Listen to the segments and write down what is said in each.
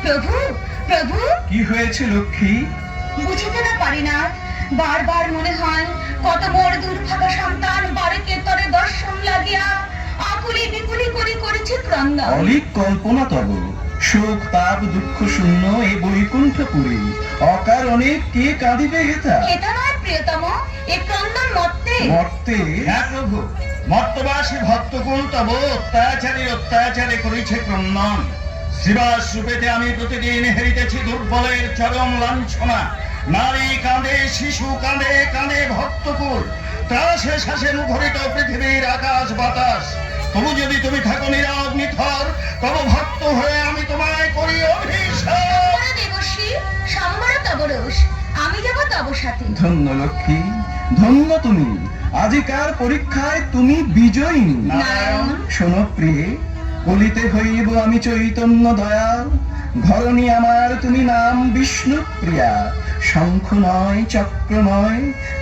প্রভু প্রভু কি হয়েছে লক্ষ্মী? বুঝিতে না পারি না, বারবার মনে হয় কত মোর দুর্ভাগা সন্তান বাড়িতে তরে দর্শন লাগিয়া আকুলি বিকুলি করে করেছে ক্রন্দন। অলিক কল্পনা তব, শোক তাপ দুঃখ শূন্য এ বৈকুণ্ঠপুরী, অকারণে কে কাঁদিবে হেতা? এটা নয় প্রিয়তম, এ ক্রন্দন মর্তে মর্তে? হ্যাঁ প্রভু, মর্তবাসী ভক্তকুল তব অত্যাচারে করেছে ক্রন্দন। শ্রীবাস রূপেতে আমি প্রতিদিন হেরিতেছি দুর্বলের চরম লাঞ্ছনা। নারী কাঁদে, শিশু কাঁদে, কাঁদে ভক্তকুল। ত্রাসে শ্বাসে মুখরিত পৃথিবীর আকাশ বাতাস। তবু যদি তুমি থাকো নীরব নিথর, তব ভক্ত হয়ে আমি তোমায় করি অভিষেক। ওরে দেবশ্রী, সম্বর তব রোষ, আমি যাব তব সাথে। ধন্য লক্ষ্মী, ধন্য তুমি। আজিকার পরীক্ষায় তুমি বিজয়ী। নারায়ণ। শোনো প্রিয়ে, কলিতে হইব আমি চৈতন্য দয়াল। ধরণী আমার তুমি নাম বিষ্ণু প্রিয়া। শঙ্খ নয়, চক্র নয়,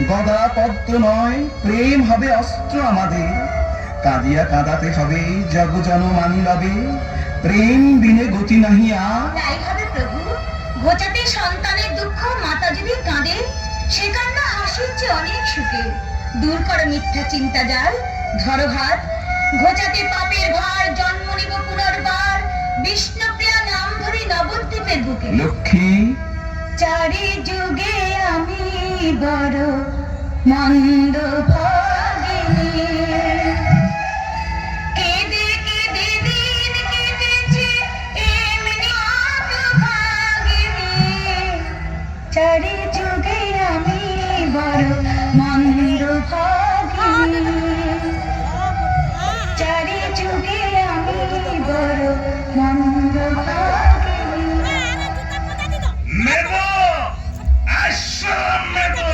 গদা পদ্ম নয়, প্রেম হবে অস্ত্র আমাদের। কাঁদিয়া কাঁদাতে হবে জগজন মানিলবে, প্রেম বিনে গতি নাহি আর। তাই হবে প্রভু, ঘোচাতে সন্তানের দুঃখ মাতা যদি কাঁদে, সে কান্না হাসির চেয়ে অনেক সুখে। দূর করো মিথ্যা চিন্তা জাল, ধরো হাত, ঘোচাতে পাপের ভার, জন্ম নিব পুনর্বার, বিষ্ণুপ্রিয়া নাম ধরি নবদ্বীপের বুকে। লক্ষ্মী, চারি যুগে আমি বড় মন্দ ভাগিনী, কেঁদে কেঁদে দিন কেটেছে এমনি হতভাগিনী। চারি যুগে আমি বড় মন্দ ভাগিনী, চারি যুগে আমি বড় মন্দ ভাগিনী। মেদো, আসসালাম মেদো।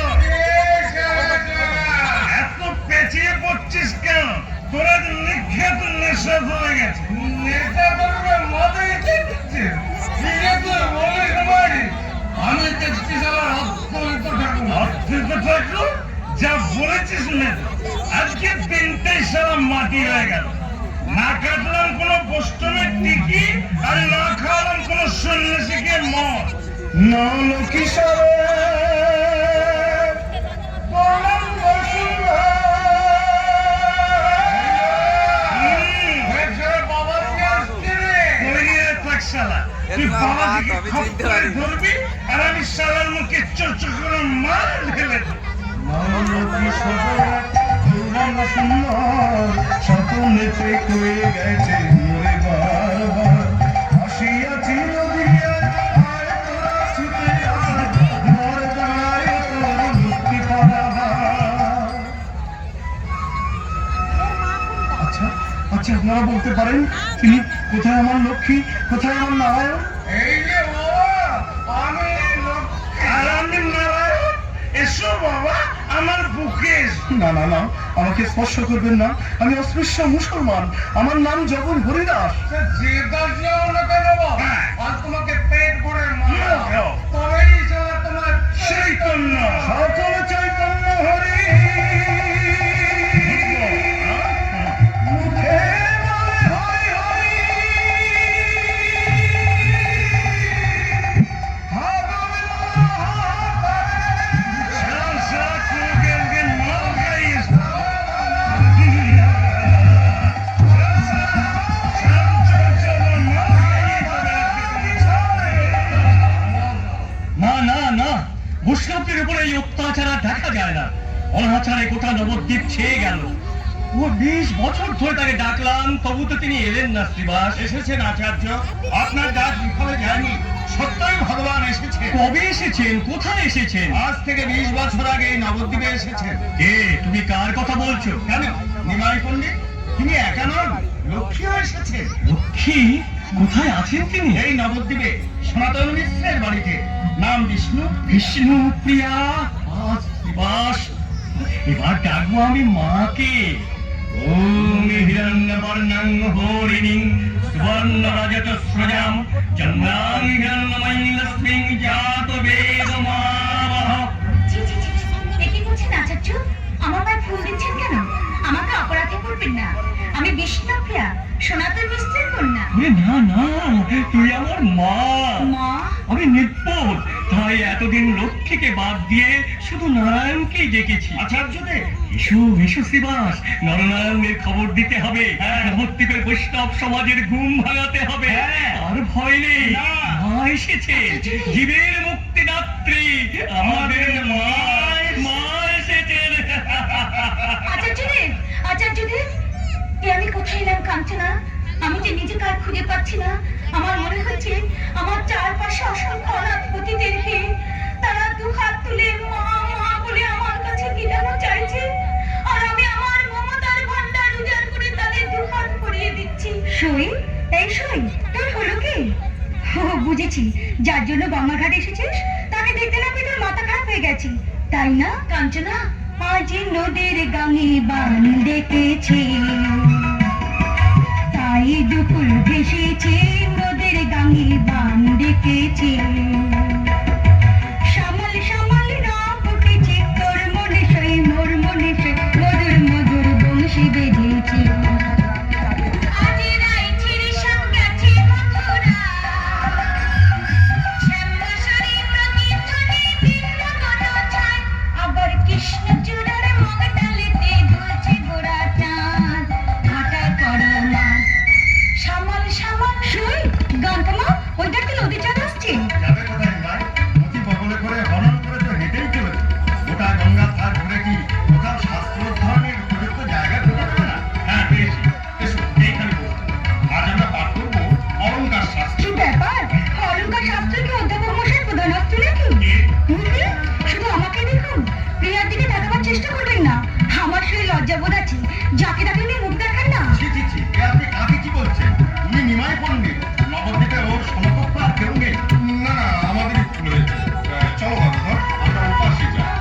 এত পেঁচিয়ে পড়ছিস কেন? তোরা লিখে তো নেশা ধরে গেছে। নেশা ধরবে মজাই দিচ্ছে। আমি দেখছি সবার অত্যন্ত ঠাকুর। অত্যন্ত ঠাকুর? যা বলেছিস মেদো, আজকে দিনটাই সারা মাটি হয়ে গেল। না কাটলাম কোন বস্ত্রের টিকি, আর না খাওয়ালাম কোন সন্ন্যাসীকে মদ। নল কিশোর পরম বসুন্ধরা। তুই বাবাজিকে খপ্পরে ধরবি, আর আমি শালার মুখে চোর করে মার ঢেলে দেব। নল কিশোর পরম সুন্দর, স্বপনেতে কয়ে গেছে মোরে বারবার। আসিয়াছি নদিয়া, আয় তোরা ছুটে আয়, মোর দ্বারে তোর মুক্তি পাওয়ার। আচ্ছা আচ্ছা, আপনারা বলতে পারেন তিনি কোথায়? আমার লক্ষ্মী কোথায়? আমার নারায়ণ? এই যে বাবা, আমি লক্ষ্মী। আর আমি নারায়ণ। এসো বাবা, আমার বুকে এসো। না না না, আমাকে স্পর্শ করবেন না, আমি অস্পৃশ্য মুসলমান। আমার নাম জগন হরিদাস। জিজ্ঞাসা হলো কেন বাবা? আর তোমাকে পেট ভরে মারো, তবেই সারা তোমার চৈতন্য। সকল চৈতন্য হরি মুখে বলে হরি হরি। না না না, বৈষ্ণবদের উপরে এই অত্যাচার আর দেখা যায় না। অনাচারে গোটা নবদ্বীপ ছেয়ে গেল। ও 20 বছর ধরে তাকে ডাকলাম, তবু তো তিনি এলেন না। শ্রীবাস এসেছেন আচার্য, আপনার ডাক বিফলে যায়নি। সত্যই ভগবান এসেছেন। কবে এসেছেন? কোথায় এসেছেন? আজ থেকে 20 বছর আগে এই নবদ্বীপে এসেছেন। কে? তুমি কার কথা বলছো? কেন? নিমাই পণ্ডিত, তিনি একা নন, লক্ষ্মীও এসেছে। লক্ষ্মী? কোথায় আছেন তিনি? এই নবদ্বীপে সনাতন মিশ্রের বাড়িতে। নাম বিষ্ণু। বিষ্ণু প্রিয়া। শ্রীবাস, এবার ডাকবো আমি মাকে। ওম হিরণ্যবর্ণং হরিণীং সুবর্ণ রাজত স্রজাম চন্দ্রাং হিরণ্যময়ীং লক্ষ্মীং জাত বেদমাবহ। ছি ছি ছি, এ কি বলছেন আচার্য? আমার পায়ে ফুল দিচ্ছেন কেন? আমাকে অপরাধী করবেন না, আমি বিষ্ণুপ্রিয়া, সনাতন মিশ্রের কন্যা। না না, তুই আমার মা। তাই এতদিন লক্ষ্মীকে বাদ দিয়ে শুধু নারায়ণকেই ডেকেছি। আচার্যদেব এসো এসো শ্রীবাস, নরনারায়ণের খবর দিতে হবে। নবদ্বীপের বৈষ্ণব সমাজের ঘুম ভাঙাতে হবে। হ্যাঁ। আর ভয় নেই, না। মা এসেছে, জীবের মুক্তিদাত্রী, আমাদের মা মা এসেছেন। আচার্যদেব, আচার্যদেব, এ আমি কোথায় এলাম কাঞ্চনা? আমি যে নিজে কার খুঁজে পাচ্ছি না। আমার মনে হচ্ছে আমার চারপাশে অসংখ্য অনাথ পতিদের ভিড়। তারা দুহাত তুলে মা মা বলে আমার কাছে বিধান চাইছে, আর আমি আমার মমতার ভান্ডার উজাড় করে তাদের দুহাত পরিয়ে দিচ্ছি। সই, এই সই, তোর হলো কি? ও বুঝেছি, যার জন্য গঙ্গা ঘাটে এসেছিস তাকে দেখতে না পেয়ে তোর মাথা খারাপ হয়ে গেছে, তাই না কাঞ্চনা? আজ নদীর গাঙে বান ডেকেছে, তাই দুপুর ভেসেছে, নদীর গাঙে বান ডেকেছে। শ্যামল শ্যামল রব উঠেছে, তোর মনে সই মোর মনে সই, মধুর মধুর বংশী বেজেছে। আজ রাইছির সঙ্গেছে মথুরা, শ্যামবসরে প্রতিধ্বনি ভিন্ন কোনো ছায়, আবার কৃষ্ণচূড়ার মগডালেতে দুলছে গোরা চাঁদ, ঘাটা করো মা। শ্যামল শ্যামল সই, গানকামা, ওইটা কি নদী চাঁদ আসছে? যাবে কোথায় ভাই? মুখি বগলে করে হনন করে তো হেঁটেই চলেছে। গোটা গঙ্গা ধার ঘুরে কি কোথাও শাস্ত্রোদ্ধারণের উপযুক্ত জায়গা খুঁজে পাবে না? হ্যাঁ পেয়েছি, এসো এইখানে বসো। আজ আমরা পাঠ করবো অলঙ্কার শাস্ত্র। কি ব্যাপার? অলঙ্কার শাস্ত্র কি অধ্যাপক মশাই প্রধানত্ব নাকি? শুধু আমাকে দেখুন, প্রিয়ার দিকে তাকাবার চেষ্টা করবেন না। আমার সেই লজ্জাবোধ আছে, যাকে তাকে নিয়ে মুখ দেখান না। ছি ছি ছি, এ আপনি কাকে কি বলছেন? উনি নিমাই পণ্ডিত, নবদ্বীপে ওর সমকক্ষ আর কেউ নেই। না না, আমাদের ভুল হয়েছে। চলো বাবুধর, আমরা উপাসে যাই।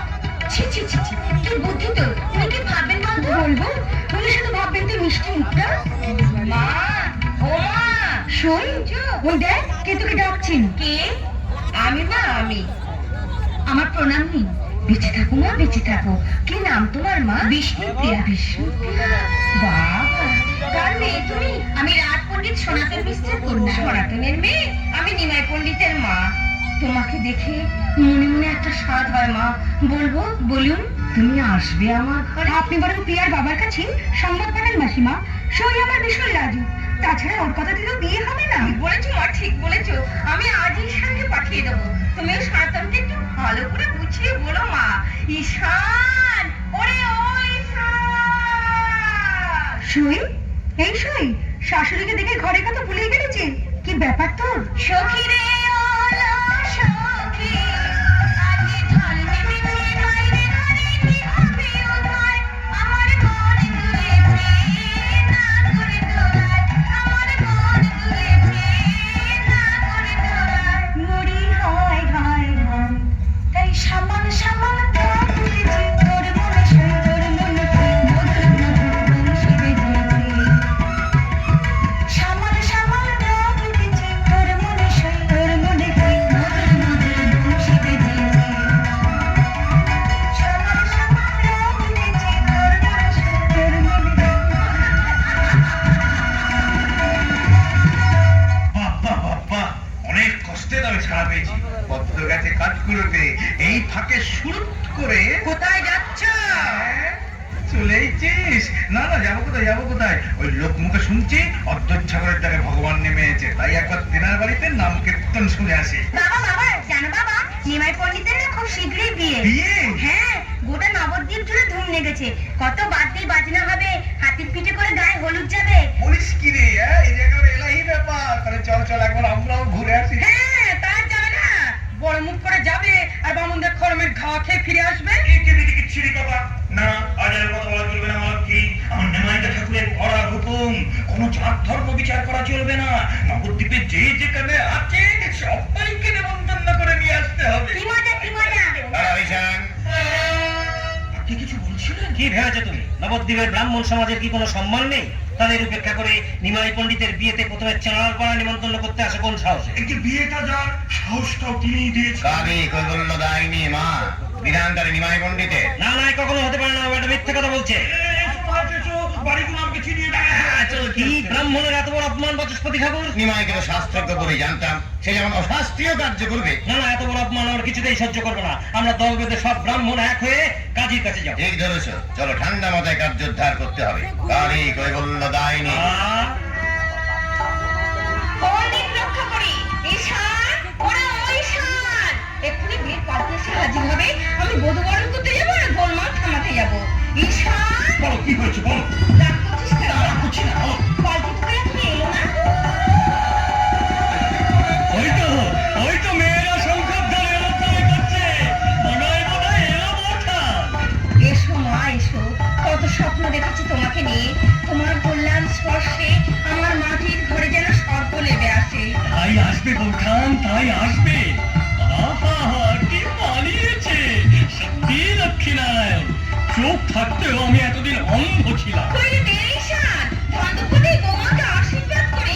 ছি ছি ছি ছি, কি বুদ্ধি তো! উনি কি ভাববেন বলতো? বলবো, উনি শুধু ভাববেন তো মিষ্টি মুখটা। মা, ও মা, শোন, ওই দেখ কে তোকে ডাকছেন। কে? আমি মা, আমি। আমার প্রণাম নেই। বেঁচে থাকো মা, বেঁচে থাকো। কি নাম তোমার মা? বিষ্ণুপ্রিয়া। বিষ্ণুপ্রিয়া, বাবা, কার মেয়ে তুমি? আমি রাজ পণ্ডিত সনাতন মিশ্রের কন্যা। সনাতনের মেয়ে? আমি নিমাই পণ্ডিতের মা। তোমাকে দেখে মনে মনে একটা স্বাদ হয় মা। বলবো? বলুন। তুমি আসবে আমার ঘরে? আপনি বরং প্রিয়ার বাবার কাছে সংবাদ পাঠান মাসিমা। সই আমার ভীষণ লাজু, তাছাড়া ওর কথা দিলেও বিয়ে হবে না। ঠিক বলেছো মা, ঠিক বলেছো। আমি আজই সঙ্গে পাঠিয়ে দেবো। তুমি ওই সনাতনকে একটু ভালো করে বুঝিয়ে বলো মা। ঈশান, ওরে ও ঈশান! সই, এই সই, শাশুড়িকে দেখে ঘরে কত ভুলে গেছে। কি ব্যাপার তোর? সখী রে ওলা সখী, আজকে ঢাল নেমেছে বাইরে ঘরে, কি হবে উপায়? আমার মন দুলেছে না করে দোলায়, আমার মন দুলেছে না করে দোলায়। মরি হায় হায় হায়, তাই সামান সামান প্রাণ তুলেছি, তোর মনে সই, তোর মনে সই, মধুর মধুর বংশী বেজেছে। সামান সামান রাগ উঠেছে, তোর মনে সই, তোর মনে সই, মধুর মধুর বংশী বেজেছে। সামান সামান রাগ উঠেছে, তোর মনে সই, তোর মনে সই। বাবা বাবা, অনেক কষ্টে তবে ছাড়া পেয়েছি। পদ্ম গাছে কাঠগুলোতে এই ফাঁকে শুরুট করে কোথায় যাচ্ছ? চলেইছিস? না না, যাবো কোথায়, যাবো কোথায়? ওই লোক মুখে শুনছি অধ্যক্ষাগরের দ্বারে ভগবান নেমে এসেছে, তাই একবার তেনার বাড়িতে নাম কীর্তন শুনে আসি। বাবা বাবা, জানো বাবা, নিমাই পণ্ডিতের না খুব শীঘ্রই বিয়ে। বিয়ে? হ্যাঁ, গোটা নবদ্বীপ জুড়ে ধুম লেগেছে। কত বাদ্যি বাজনা হবে, হাতির পিঠে করে গায়ে হলুদ যাবে। বলিস কি রে? এই জায়গার এলাহি ব্যাপার। তাহলে চল চল, একবার আমরাও ঘুরে আসি। হ্যাঁ, তার যাবে না, বড় মুখ করে যাবে আর বামুনদের খরমের খাওয়া খেয়ে ফিরে আসবে। একে দিকে ছিড়ি বাবা। না, আজ আর কথা বলা চলবে না আমার কি। আমার নেমাইকা ঠাকুরের কড়া হুকুম, কোনো জাত ধর্ম বিচার করা চলবে না। নবদ্বীপে যে যেখানে আছে সবাইকে নেমন্তন্ন করে নিয়ে আসতে হবে। কি মজা, কি মজা! আপনি কিছু বলছিলেন? কি ভেবেছো তুমি? নবদ্বীপের ব্রাহ্মণ সমাজের কি কোনো সম্মান নেই? তাদের উপেক্ষা করে নিমাই পণ্ডিতের বিয়েতে প্রথমে চাঁড়ার পাড়া নিমন্ত্রণ করতে আসে কোন সাহসে? এই যে বিয়েটা যার সাহসটাও তিনিই দিয়েছেন। কাবি কৈবল্য দায়নি মা বিধানকারী নিমাই পণ্ডিতে না না, কখনো হতে পারে না, ও একটা মিথ্যে কথা বলছে। বাড়িগুলো আমাকে চিনিয়ে কি ব্রাহ্মণের এত বড় অপমান বাচস্পতি ঠাকুর? নিমাইকে তো শাস্ত্রজ্ঞ বলে জানতাম, সে যেমন অশাস্ত্রীয় কার্য করবে। না না, এত বড় অপমান আমরা কিছুতেই সহ্য করবো না। আমরা দল বেঁধে সব ব্রাহ্মণ এক হয়ে কাজীর কাছে যাবো। ঠিক ধরেছ, চলো ঠান্ডা মাথায় কার্যোদ্ধার করতে হবে। কালী কৈবল্য দায়নি। পণ্ডিত রক্ষা করি ঈশান, ওরা ওই ঈশান এক্ষুনি বিয়ের পাত্রে এসে হাজির হবে। আমি বধূবরণ করতে যাবো আর গোলমাল থামাতে যাবো। ঈশান, বলো কি হয়েছে বলো। রাগ করছিস কেন? রাগ করছি না, বলো। পাল্টি করে এখন এলো না? ওই তো মেয়েরা শঙ্খধ্বনি অনুধ্বনি করছে। মনে বোধহয় এলো বর্ষা। এসো মা এসো, কত স্বপ্ন দেখেছি তোমাকে নিয়ে। তোমার কল্যাণ স্পর্শে আমার মাটির ঘরে যেন সর্প লেগে আসে। তাই আসবে বৌঠান, তাই আসবে। আহা কি পালিয়েছে, সত্যি লক্ষ্মীনারায়ণ। চোখ থাকতেও আমি এতদিন অন্ধ ছিলাম। কইলে দে ঈশান, ধন্দপতি বৌমাকে আশীর্বাদ করি।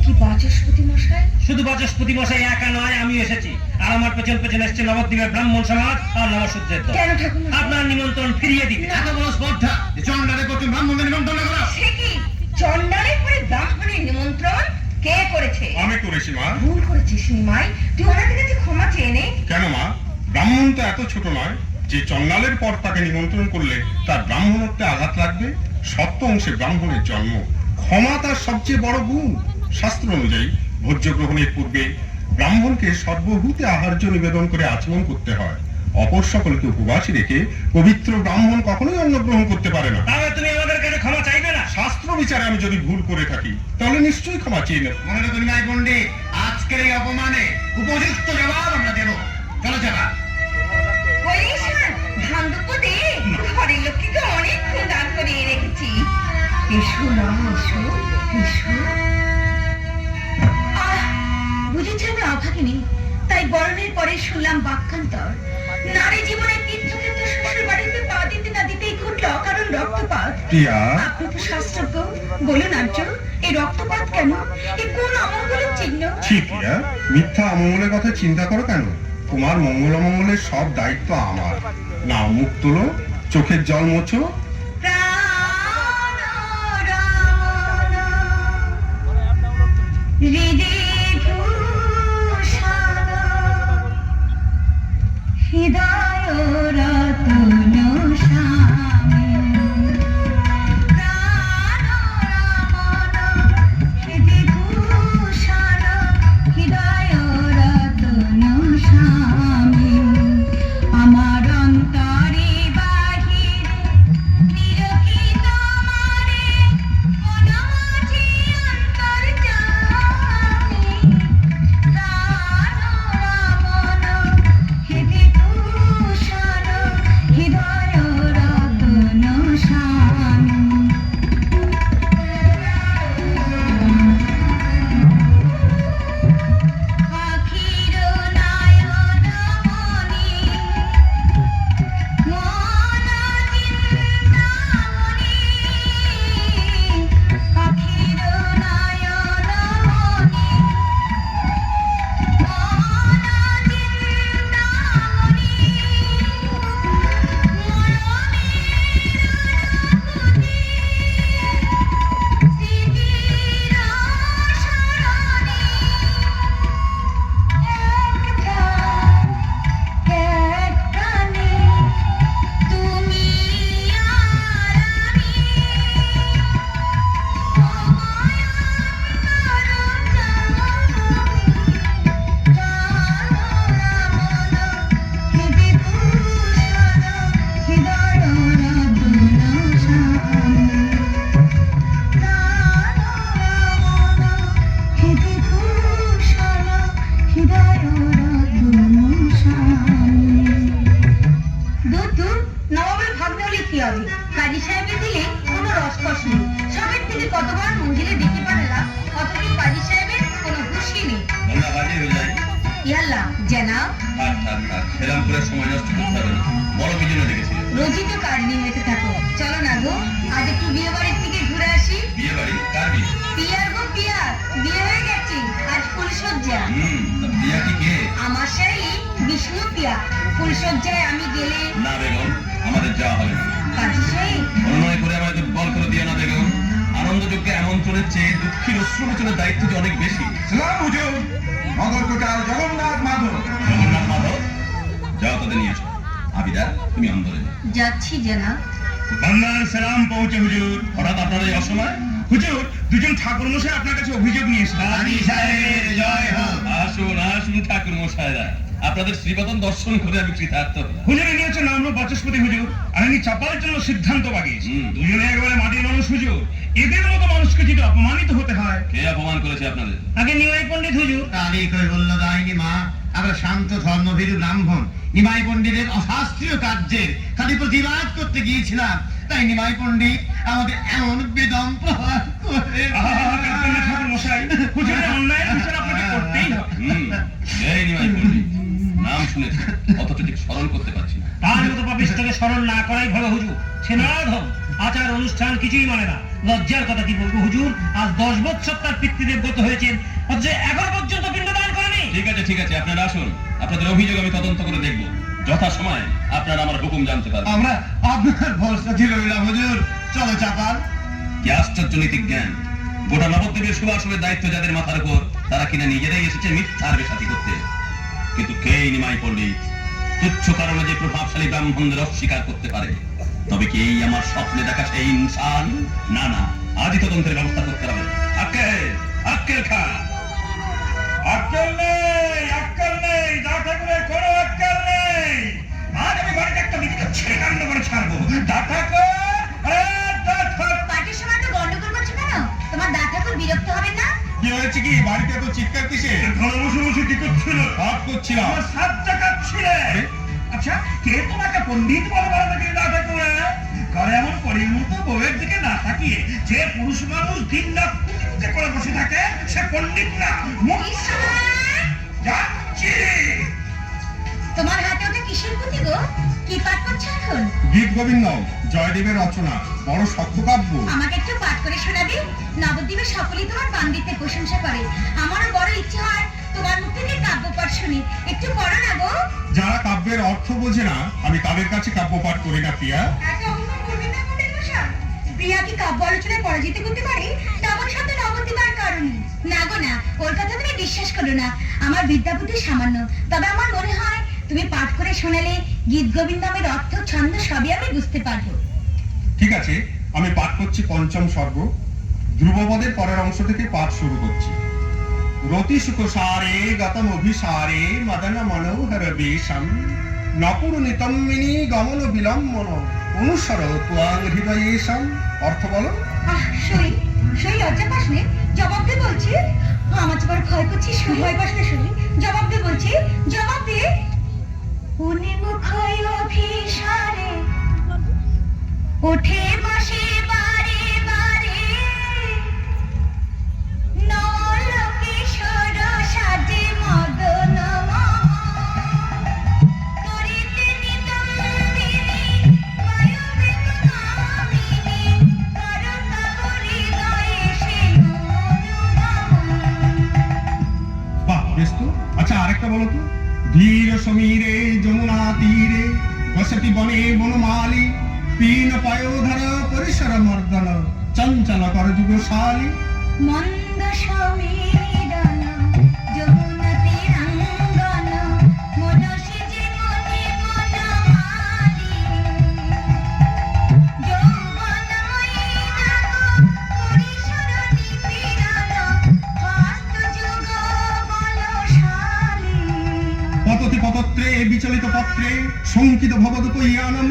কি বাচস্পতি মশাই? শুধু বাচস্পতি মশাই একা নয়, আমি এসেছি। আর আমার পেছন পেছন এসছে নবদ্বীপের ব্রাহ্মণ সমাজ আর নবসূত্রের দল। কেন ঠাকুর? আপনার নিমন্ত্রণ ফিরিয়ে দিতে। এত বড় স্পর্ধা, চন্ডালে করতে ব্রাহ্মণদের নিমন্ত্রণ করা। সে কি চন্ডালের পরে ব্রাহ্মণের নিমন্ত্রণ কে করেছে? আমি করেছি মা। ভুল করেছিস নিমাই, তুই ওনাদের কাছে ক্ষমা চেয়ে নে। কেন মা? ব্রাহ্মণ তো এত ছোট নয় যে চন্ডালের পর তাকে নিমন্ত্রণ করলে তার ব্রাহ্মণত্বে আঘাত লাগবে। সত্য অংশে ব্রাহ্মণের জন্ম, ক্ষমা তার সবচেয়ে বড় গুণ। শাস্ত্র অনুযায়ী ভোজ্য গ্রহণের পূর্বে ব্রাহ্মণকে সর্বভূতে আহার্য নিবেদন করে আচমন করতে হয়। অপর সকলকে উপবাসী রেখে পবিত্র ব্রাহ্মণ কখনোই অন্ন গ্রহণ করতে পারে না। তাহলে তুমি আমাদের কাছে ক্ষমা চাইবে না? শাস্ত্র বিচারে আমি যদি ভুল করে থাকি তাহলে নিশ্চয়ই ক্ষমা চেয়ে নেব। মনে রাখো নিমাই পণ্ডিত, আজকের এই অপমানে উপযুক্ত জবাব আমরা দেব। চলো চালা। ওই ঈশান, ধন্দপতি ঘরের লক্ষ্মীকে অনেকক্ষণ দাঁড় করিয়ে রেখেছি। এসো না এসো এসো। বুঝেছি আমি অভাগিনী, তাই বরণের পরে শুনলাম বাক্যান্তর। নারী জীবনের তীর্থক্ষেত্র শ্বশুর বাড়িতে পা দিতে না দিতেই ঘটল অকারণ রক্তপাত। প্রিয়া, আপনি তো শাস্ত্রজ্ঞ, বলুন আর্য, এই রক্তপাত কেন? এ কোন অমঙ্গলের চিহ্ন? ছি প্রিয়া, মিথ্যা অমঙ্গলের কথা চিন্তা করো কেন? তোমার মঙ্গল অমঙ্গলের সব দায়িত্ব আমার। নাও মুখ তোলো, চোখের জল মোছো। প্রাণ রমণ হৃদে ভূষণ হৃদয় রতন স্বামী। প্রাণ রমণ হৃদে ভূষণ হৃদয় রতন স্বামী। আমার অন্তরে বাহিরে নিরখিত মারে মনোমাঝি অন্তর্যামী। প্রাণ রমণ হৃদে ভূষণ হৃদয় রতন স্বামী। আখির নয়ন মনি মন চিন্তামণি। আখির নয়ন মনি মন চিন্তামণি। স্মৃতির সরণি এক প্রাণে তুমি আর আমি। নবাবের ভাগ্নে হলে কি হবে? কাজী সাহেবের দিলে কোনো রসকস নেই। সবের থেকে কতবার মঞ্জিলে ডেকে পাঠালাম, অথচ কাজী সাহেবের কোনো হুঁশই নেই। তোমরা বাজে হয়ে যায়। ইয়াল্লা জানাব, থাক থাক থাক, সেরাম করে সময় নষ্ট করতে হবে না। বড় কি জন্য ডেকেছিলে? রোজই তো কাজ নিয়ে মেতে থাকো। চলো না গো, আজ একটু বিয়ে বাড়ির থেকে ঘুরে আসি। বিয়ে বাড়ি? কার বিয়ে? পিয়ার গো পিয়ার, বিয়ে হয়ে গেছে, আজ ফুলসজ্জা। তা প্রিয়া কি কে? আমার সেই বিষ্ণু পিয়া। ফুলসজ্জায় আমি গেলে না বেগম, আমাদের যাওয়া হবে না। কাজী সাহেব, অনুনয় করে আমায় দুর্বল করে দিও না বেগম। আনন্দযোগ্যে আমন্ত্রণের চেয়ে দুঃখীর অশ্রুমোচনের দায়িত্ব যে অনেক বেশি। সালাম হুজুর, নগরকোটার জগন্নাথ মাধব। জগন্নাথ মাধব, যাও তাদের নিয়ে আসো। আবিদা, তুমি অন্দরে। যাচ্ছি জনাব। বান্দার সালাম পৌঁছে হুজুর। হঠাৎ আপনার এই অসময়? হুজুর, দুজন ঠাকুর মশাই আপনার কাছে অভিযোগ নিয়ে এসেছে। কাজী সাহেবের জয় হোক। আসুন আসুন ঠাকুর মশাইরা, আপনাদের শ্রীবদন দর্শন করে আমি কৃতার্থ হলাম। হুজুর ইনি হচ্ছেন নামলো বাচস্পতি হুজুর, আর ইনি চাপালের জন্য সিদ্ধান্ত বাগিয়েছে। হুম। দুজনে একেবারে মাটির মানুষ হুজুর। এদের মতো মানুষকে যদি অপমানিত হতে হয়। কে অপমান করেছে আপনাদের? আগে নিমাই পণ্ডিত হুজুর। কালী কৈবল্য দায়নি মা, আমরা শান্ত ধর্মভীরু ব্রাহ্মণ নিমাই পণ্ডিতের অশাস্ত্রীয় কার্যের খালি প্রতিবাদ করতে গিয়েছিলাম, তাই নিমাই পণ্ডিত আমাকে এমন বেদম প্রহার করে। ঠাকুর মশাই, হুজুরের অন্যায়ের বিচার আপনাকে করতেই হবে। এই নিমাই পণ্ডিত, নাম শুনেছি অথচ ঠিক স্মরণ করতে পারছি না। তার মতো পাপিষ্ঠকে স্মরণ না করাই ভালো হুজুর। সে নরাধম, আচার অনুষ্ঠান কিছুই মানে না। লজ্জার কথা কি বলবো হুজুর, আজ 10 বছর তার পিতৃদেব গত হয়েছেন, অথচ 11 পর্যন্ত পিণ্ডদান করেনি। ঠিক আছে, আপনারা আসুন। আপনাদের অভিযোগ আমি তদন্ত করে দেখব। যথা সময় আপনারা আমার হুকুম জানতে পারবেন। আমরা আপনার ভরসা ছিল না হুজুর। চলো চাপাল। কি আশ্চর্য নীতি জ্ঞান! গোটা নবদ্বীপের সুবাসনের দায়িত্ব যাদের মাথার উপর, তারা কিনা নিজেরাই এসেছে মিথ্যার বেসাতি করতে। কিন্তু কে নিমাই পণ্ডিত? তুচ্ছ কারণে যে প্রভাবশালী ব্রাহ্মণদের অস্বীকার করতে পারে, তবে কি এই আমার স্বপ্নে দেখা সেই ইনসান? না, আজই তদন্তের ব্যবস্থা করতে হবে। আক্কেল খা। আক্কেল নেই, যা ঠাকুরের কোনো আক্কেল নেই। আজ আমি বাড়িতে একটা বিচিত্র ছেলে কাণ্ড করে ছাড়বো। দা ঠাকুর, দা ঠাকুর। পার্টির সময় তো গন্ডগোল করছো কেন? তোমার দা ঠাকুর বিরক্ত হবেন না? কি হয়েছে কি? বাড়িতে এত চিৎকার কিসে? ঘরে বসে বসে কি করছিল? পাপ করছিলাম। আমার সাতটা কাটছিলে। আচ্ছা, কে তোমাকে পণ্ডিত বলে বলে নাকি দা ঠাকুর? ঘরে এমন পরিণত বউয়ের দিকে না তাকিয়ে যে পুরুষ মানুষ দিন রাত কুটিকুটি করে বসে থাকে, সে পণ্ডিত না। যাচ্ছি। তোমার হাতে ওটা কিসের পুঁতি গো? কি পাঠ করছো এখন? গীত গোবিন্দ, জয়দেবের রচনা, বড় শক্ত কাব্য। আমাকে একটু পাঠ করে শোনাবি? নবদ্বীপে সকলেই তোমার পাণ্ডিত্যের প্রশংসা করে। আমারও বড় ইচ্ছে হয় তোমার মুখ থেকে কাব্য পাঠ শুনি। একটু পড়ো না গো। যারা কাব্যের অর্থ বোঝে না, আমি তাদের কাছে কাব্য পাঠ করি না প্রিয়া। এত অভিমান করবেন না পণ্ডিত মশাই। প্রিয়া কি কাব্য আলোচনায় পরাজিত করতে পারে? তেমন শব্দ নবদ্বীপ আর কারণ না গো না, ওর কথা তুমি বিশ্বাস করো না। আমার বিদ্যাবুদ্ধি সামান্য, তবে আমার মনে হয় তুমি পাঠ করে শোনালে গীত গোবিন্দমের অর্থ ছন্দ সবই আমি বুঝতে পারবো। ঠিক আছে, আমি পাঠ করছি পঞ্চম সর্গ। ধ্রুবপদের পরের অংশ থেকে পাঠ শুরু করছি। রতি সুখসারে গতম অভিসারে মদন মনোহর বেশম নপুরনিতম্মিনী গমন বিলম্বন অনুসর ত্বাং হৃদয়েশম। অর্থ বলো। সই লজ্জা পাস নে? জবাব দে বলছি। আমার তো বড় ভয় করছি। ভয় পাস না সই? জবাব দে বলছি, জবাব দে। উন্মুখ অভিসারে ওঠে বসে বারে বারে নলকিশোর সাজে মদন করিতে নিতম্বিনী বায়ুবেগমামিনী করতা হৃদয়ে সে বাহ, বেশ তো। আচ্ছা, আরেকটা বলো তো। ধীর সমীরে যমুনা তীরে বসতি বনে বনমালী পীন পায়োধর পরিসর মর্দন চঞ্চল কর যুগশালী। মন্দ সমীরণ যমুনা তীরাঙ্গন মনসে যে মনে বনমালী যৌবনময়ী নাগ পরিসর নিপীড়ন হস্ত যুগ বলশালী। পততি পতত্রে বিচলিত পত্রে শঙ্কিত ভবদুপয়ানম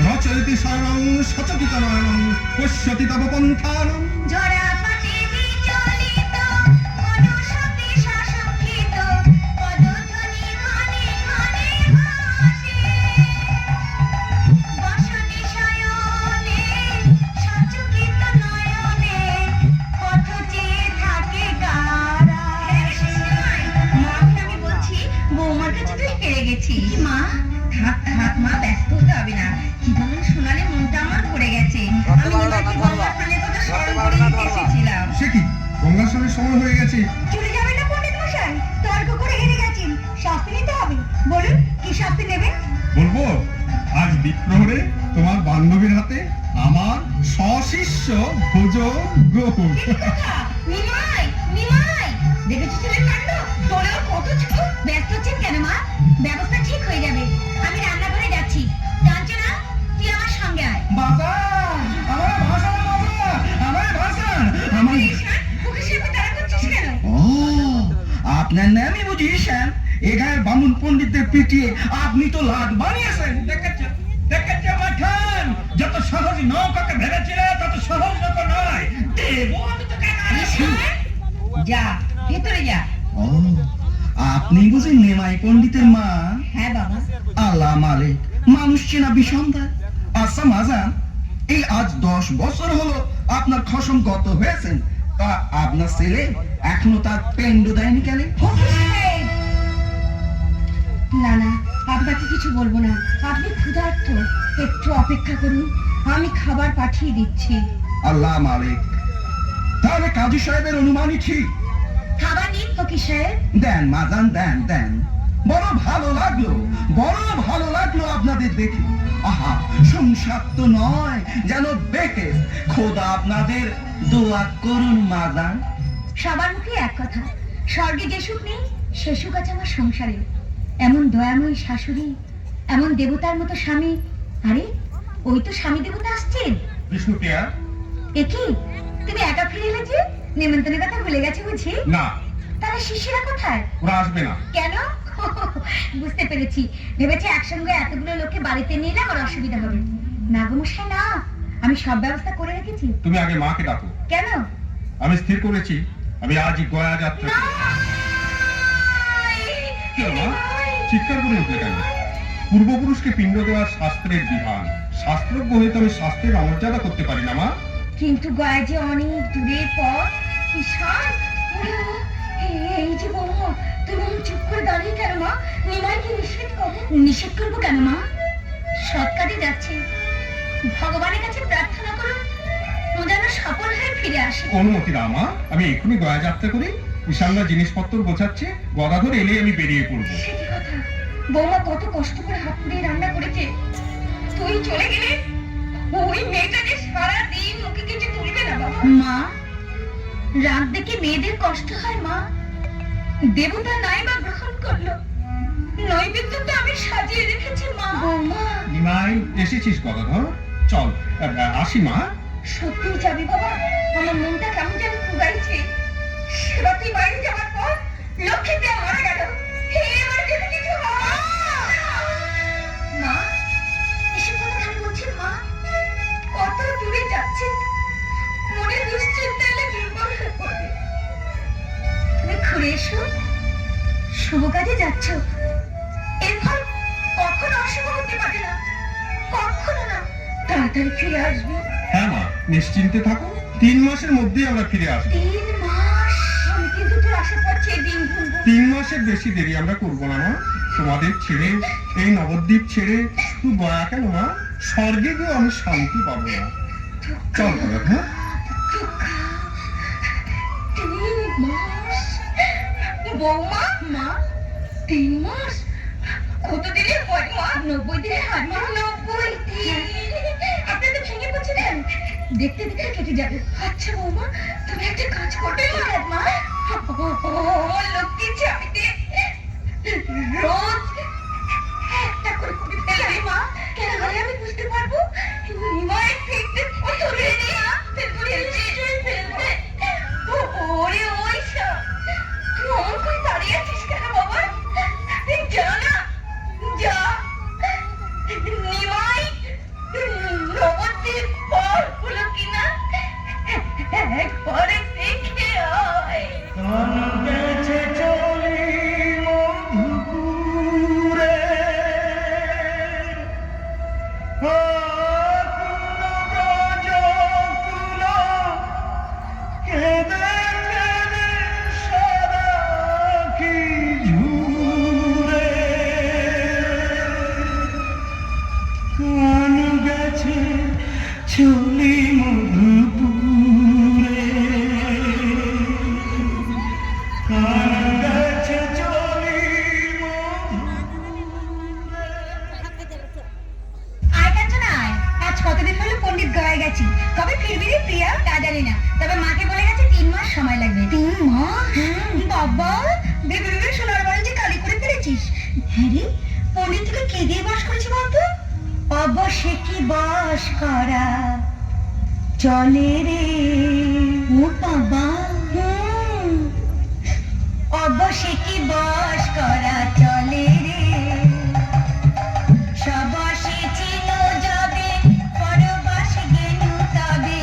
রচয়তি শরণং সচকিত নয়নং পশ্যতি তব পন্থানম। ঝরা পাতে বিচলিত মনসতে সশঙ্কিত পদধ্বনি ঘনে ঘনে ভাসে বসনে শয়নে সচকিত নয়নে পথ চেয়ে থাকে কারা। মা, আমি বলছি বৌমার কাছে তুই হেরে গেছিস। মা থাক মা, ব্যস্ত হতে হবে না। কি বলুন শোনালে মনটা আমার ভরে গেছে। আমি নিমাইকে বৌমার প্রাণের কথা স্মরণ করে দিতে এসেছিলাম। সে কি, গঙ্গাস্নানের সময় হয়ে গেছে। চলে যাবেন না পণ্ডিত মশাই? তর্ক করে হেরে গেছেন, শাস্তি নিতে হবে। বলুন কি শাস্তি নেবেন? বলবো, আজ আজ দ্বীপ্রহরে তোমার বান্ধবীর হাতে আমার সশিষ্য ভোজন গ্রহণ। নিমাই নিমাই দেখেছিস ছেলের কাণ্ড, তোরেও কত ছোট। ব্যস্ত হচ্ছেন কেন মা? ব্যবস্থা ঠিক হয়ে যাবে, আমি রান্নাঘরে যাচ্ছি। কাঞ্চনা, তুই আমার সঙ্গে আয়। বাজান, আমার ভাষণ বাবা, আমার ভাষণ, আমার মুখে সেপে তাড়া করছিস কেন? ও আপনার নামই বুঝি ঈশান? এ গায়ের বামুন পণ্ডিতদের পিটিয়ে আপনি তো লাট বানিয়েছেন। দেখেছেন দেখেছেন মাঠান, যত সহজ নৌকাকে ভেবেছিলে তত সহজ নৌকা নয়। দেবো আমি তোকে যা ভেতরে যা। ও আপনি বুঝি নেমাই পণ্ডিতের মা? হ্যাঁ বাবা। আল্লাহ মালিক, মানুষ চেনা বিষন্ধার। আচ্ছা মাজান, এই আজ 10 বছর হলো আপনার খসম গত হয়েছেন, তা আপনার ছেলে এখনো তার পেন্ড দেয়নি কেন? না না, আপনাকে কিছু বলবো না, আপনি ক্ষুধার্ত, একটু অপেক্ষা করুন, আমি খাবার পাঠিয়ে দিচ্ছি। আল্লাহ মালিক, তাহলে কাজী সাহেবের অনুমানই ঠিক। খাবার নিন ফকির সাহেব। দেন মাজান, দেন দেন। বড় ভালো লাগলো, বড় ভালো লাগলো আপনাদের দেখে। আহা, সংসার তো নয় যেন বেঁকে। খোদা আপনাদের দোয়া করুন মাজান। সবার মুখে এক কথা, স্বর্গে যে সুখ নেই সে সুখ আছে আমার সংসারে। এমন দয়াময়ী শাশুড়ি, এমন দেবতার মতো স্বামী। আরে ওই তো স্বামী দেবতা আসছেন। বিষ্ণুপ্রিয়া, এ কি, তুমি একা ফিরে এলে যে? নেমন্তন্নের কথা ভুলে গেছে বুঝি? না, তাহলে শিষ্যরা কোথায়? ওরা আসবে না। কেন? বুঝতে পেরেছি, ভেবেছি একসঙ্গে এতগুলো লোককে বাড়িতে নিয়ে এলে আমার অসুবিধা হবে। না গো মশাই, না, আমি সব ব্যবস্থা করে রেখেছি। তুমি আগে মাকে ডাকো। কেন? আমি স্থির করেছি আমি আজই গয়া যাত্রা না! কেন মা? চিৎকার করে উঠলে কেন? পূর্বপুরুষকে পিণ্ড দেওয়ার শাস্ত্রের বিধান, শাস্ত্রজ্ঞ হয়ে তো আমি শাস্ত্রের অমর্যাদা করতে পারি না মা। কিন্তু গয়া যে অনেক দূরের পথ, ঈশান, এই যে বৌমা, তুমি চুপ করে দাঁড়িয়ে কেন মা? নিমাইকে নিষেধ করো। নিষেধ করবো কেন মা? সৎ কাজে যাচ্ছে, ভগবানের কাছে প্রার্থনা করুন ও যেন সফল হয়ে ফিরে আসে। অনুমতি দাও মা, আমি এক্ষুনি গয়া যাত্রা করি। ঈশানরা জিনিসপত্র গোছাচ্ছে, গদাধর এলেই আমি বেরিয়ে পড়বো। সে কি কথা, বৌমা কত কষ্ট করে হাত পুড়িয়ে রান্না করেছে, তুই চলে গেলে ওই মেয়েটাকে সারা দিন মুখে কিছু তুলবে না বাবা। মা, রাত দেখে মেয়েদের কষ্ট হয় মা। দেবতা নাই বা গ্রহণ করলো, নৈবেদ্য তো আমি সাজিয়ে রেখেছি মা। বৌমা, নিমাই, এসেছিস গদাধর? চল, আসি মা। সত্যি যাবি বাবা? আমার মনটা কেমন যেন কুগাইছে। সেবাতি বাড়ি যাওয়ার পর লক্ষ্মীতে মারা গেল, এবার যদি কিছু হয়। মা, এসে কথা কেন বলছেন মা? কত দূরে যাচ্ছে, মনে দুশ্চিন্তা এলে দুর্বল হয়ে পড়বে। তুমি ঘুরে এসো, শুভ কাজে যাচ্ছ, এর ফল কখনো অশুভ হতে পারে না, কখনো না। তাড়াতাড়ি ফিরে আসবে। হ্যাঁ মা, নিশ্চিন্তে থাকো, 3 মাসের মধ্যেই আমরা ফিরে আসবো। 3 মাস? আমি কিন্তু তোর আশা করছি এই দিন ভুলবো। 3 মাসের বেশি দেরি আমরা করবো না মা। তোমাদের ছেড়ে, এই নবদ্বীপ ছেড়ে শুধু গয়া কেন মা, স্বর্গে গিয়ে আমি শান্তি পাবো না। চল গদাধর। 3 মাস? বৌমা, মা, 3 মাস? কত দিনের পর মা? 90 দিনের হয় মা। 90 দিন? আপনি তো ভেঙে পড়ছিলেন, দেখতে দেখতে কেটে যাবে। আচ্ছা বৌমা, তুমি একটা কাজ করবে মা। আমার লক্ষ্মী চাবিতে রোজ একটা করে কবি ফেলে মা। কেন হলে আমি বুঝতে পারবো নিমাই ফিরতে কত দেরি। ফেলবে, নিশ্চয়ই ফেলবে। ওরে ওই সব, তুই অমন করে দাঁড়িয়ে আছিস কেন বাবা? যা না, যা। নিমাই নবদ্বীপ পার হলো কিনা একবারে দেখে আয়। চলি মধুপুরে, কান গাছে চলি মধুপুরে। করেছিস? হ্যাঁ রে, পণ্ডিত তোকে কে দিয়ে বাস করেছে বলতো? অবশ্যই কি বাস করা চলে রে। ও বাবা, অবশ্যই কি বাস করা চলে রে। সবাসে ছিল যাবে, পরবাস গেল তবে,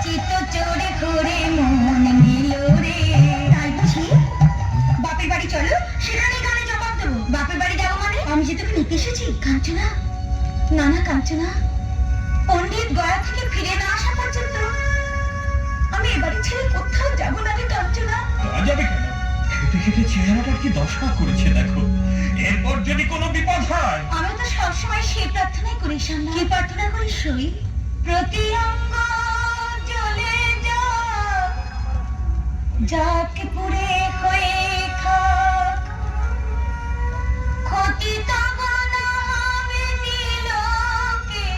চিত চোরে ঘুরে মন নিল রে। তাই বুঝি? বাপের বাড়ি চলো, সেখানে গানে জবাব দেবো। বাপের বাড়ি যাবো মানে? আমি যে তোকে নিতে এসেছি। কাঞ্চনা, না না কাঞ্চনা, পণ্ডিত গয়া থেকে ফিরে না আসা পর্যন্ত আমি এবারে ছেড়ে কোথাও যাবো না রে কাঞ্চনা। তা যাবে কেন? খেতে খেতে চেহারাটা কি দশা করেছে দেখো। এরপর যদি কোনো বিপদ হয়। আমি তো সবসময় সেই প্রার্থনাই করি শান্তা। কি প্রার্থনা করিস সই? প্রতি অঙ্গ জ্বলে যাক, যাক পুড়ে হয়ে খাক, ক্ষতি তব না হবে তিলকে,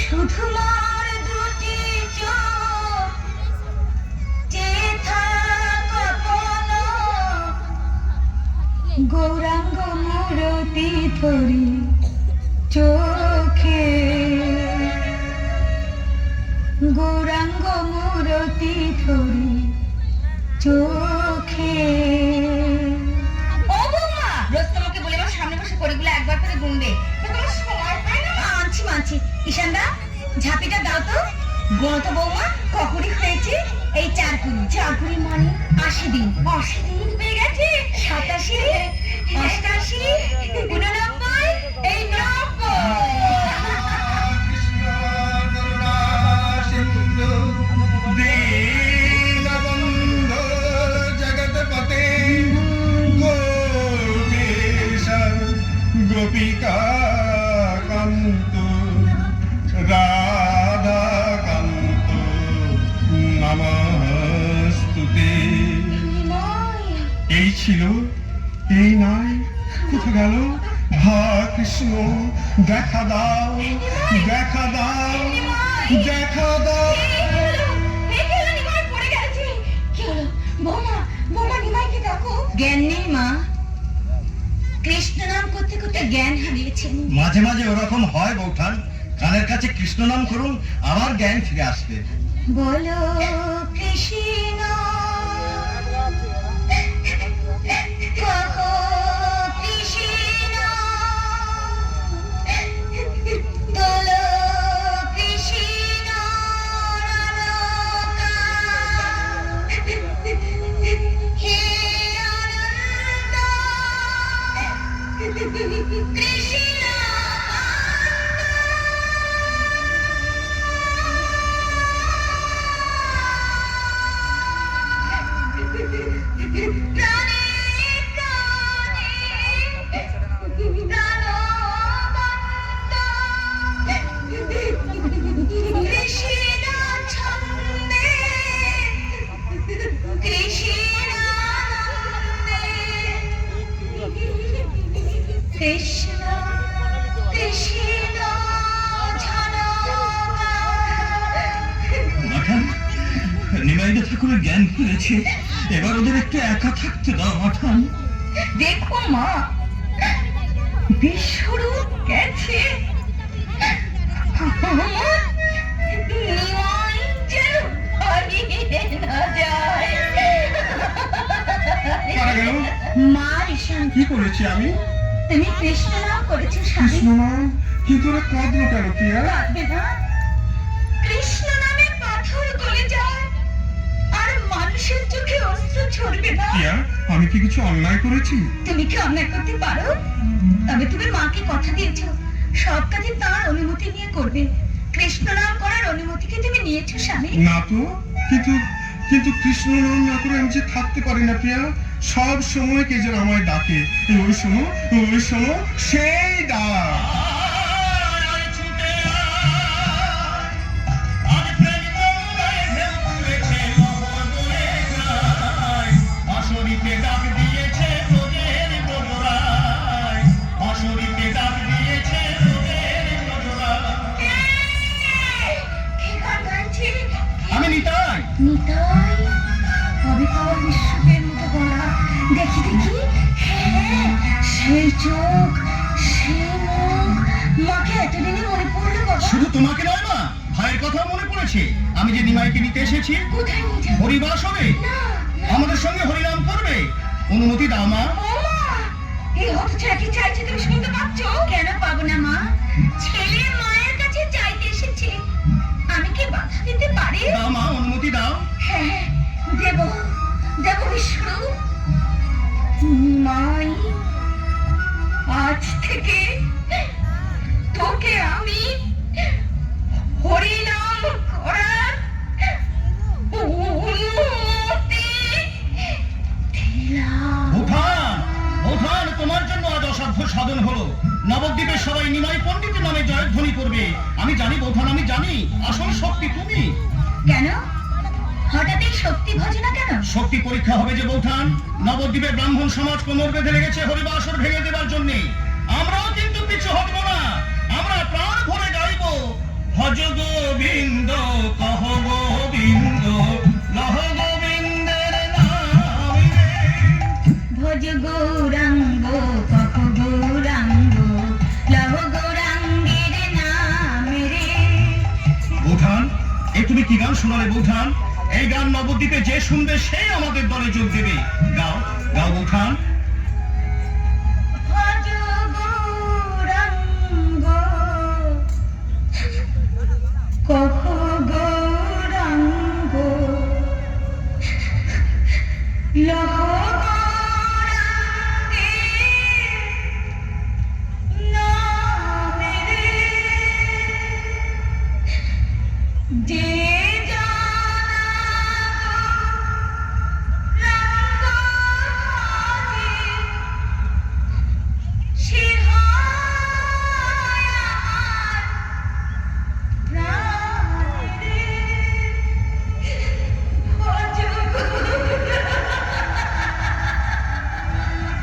শুধু মোর দুটি চোখ চেয়ে থাক আপন গৌরাঙ্গ মূরতি ধরি চোখে, গৌরাঙ্গ মূরতি ধরি চোখে। ও বৌমা, রোজ তোমাকে বলে আমার সামনে বসে পড়িগুলো একবার করে গুনবে, তোমার সময় পায় না। আনছি মানছি। ঈশানদা, ঝাঁপিটা দাও তো। গোনো তো বৌমা, কখনই হয়েছে? এই 4 কুড়ি। 4 কুড়ি মানে 80 দিন। 80 দিন হয়ে গেছে। 87, 88, 89, এই 90। দীনবন্ধু জগৎপতে গোপীশ গোপিকা কান্ত রাধাকান্ত নমস্তুতে। এই ছিল, এই নয়, কোথা গেল? হা কৃষ্ণ, দেখা দাও, দেখা দাও, দেখা দাও। জ্ঞান নেই মা, কৃষ্ণ নাম করতে করতে জ্ঞান হারিয়েছেন। মাঝে মাঝে ওরকম হয় বৌঠান, কানের কাছে কৃষ্ণ নাম করুন, আবার জ্ঞান ফিরে আসবে। বলো কৃষ্ণ, কহো কৃষ্ণ, তোলো কৃষ্ণ নরকা, হে আনন্দ কৃষ্ণ। কৃষ্ণ কৃষ্ণ মাঠান, নিমাইদা ঠাকুরের জ্ঞান ফিরেছে, এবার ওদের একটু একা থাকতে দাও মাঠান। দেখো মা, বিশ্বরূপ গেছে, নিমাই যেন হারিয়ে না যায়। কারা গেল? মা ঈশান, কি করেছি আমি? তুমি কৃষ্ণ নাম করেছো স্বামী। কৃষ্ণ নাম? কিন্তু ওরা কাঁদলো কেন প্রিয়া? কাঁদবে না, কৃষ্ণ নামে পাথর গলে যায় আর মানুষের চোখে অস্ত্র ছড়বে না। প্রিয়া, আমি কি কিছু অন্যায় করেছি? তুমি কি অন্যায় করতে পারো? তবে তুমি মাকে কথা দিয়েছো সব কাজে তার অনুমতি নিয়ে করবে। কৃষ্ণ নাম করার অনুমতি কি তুমি নিয়েছো স্বামী? না তো, কিন্তু কিন্তু কৃষ্ণ নাম না করে আমি যে থাকতে পারি না প্রিয়া। সব সময় কে যেন আমায় ডাকে, ওই শোনো, ওই শোনো, সেই ডাক। আমি নিতাই। নিতাই, কবে পাওয়া বিশ্বকের মতো গলা, দেখি দেখি, হ্যাঁ, সেই চোখ, সেই মুখ, মাকে এতদিনে মনে পড়লো বাবা। শুধু তোমাকে নয় মা, ভাইয়ের কথা মনে পড়েছে। আমি যে নিমাইকে নিতে এসেছি, কোথায় নিয়ে যাবো? হরিবাস হবে, না, আমাদের সঙ্গে হরিনাম করবে। অনুমতি দাও মা। ও মা, এই হতচ্ছাড়া কি চাইছে তুমি শুনতে পাচ্ছ? কেন পাবো না মা? ছেলে মায়ের কাছে চাইতে এসেছে, আমি কি বাধা দিতে পারি? দাও মা, অনুমতি দাও। হ্যাঁ, দেব দেব বিষ্ণু। মাই, আজ থেকে তোকে আমি হরিনাম করার অনুমতি দিলাম। ভূষাণ, ভূষাণ, তোমার জন্য আজ অসাধ্য সাধন হলো। নবদ্বীপের সবাই নিমাই পণ্ডিতের নামে জয়ধ্বনি করবে। আমি জানি ভূষাণ, আমি জানি আসল শক্তি তুমি। কেন হঠাৎ এই শক্তি ভজনা কেন? শক্তি পরীক্ষা হবে যে বৌঠান। নবদ্বীপের ব্রাহ্মণ সমাজ কোমর বেঁধে লেগেছে হরিবাসর ভেঙে দেবার জন্য। আমরাও কিন্তু পিছু হটবো না, আমরা প্রাণ ভরে গাইব ভজ গোবিন্দ, কহ গোবিন্দ, লহ গোবিন্দের নাম রে। ভজ গৌরাঙ্গ কহ গৌরাঙ্গ, লহ গৌরাঙ্গের নাম রে। বৌঠান, এই তুমি কি গান শোনালে বৌঠান? এই গান নবদ্বীপে যে শুনবে সেই আমাদের দলে যোগ দেবে। গাও গাও বৌঠান। ভজ গৌরাঙ্গ কহ গৌরাঙ্গ, লহ গৌরাঙ্গের নাম রে। যে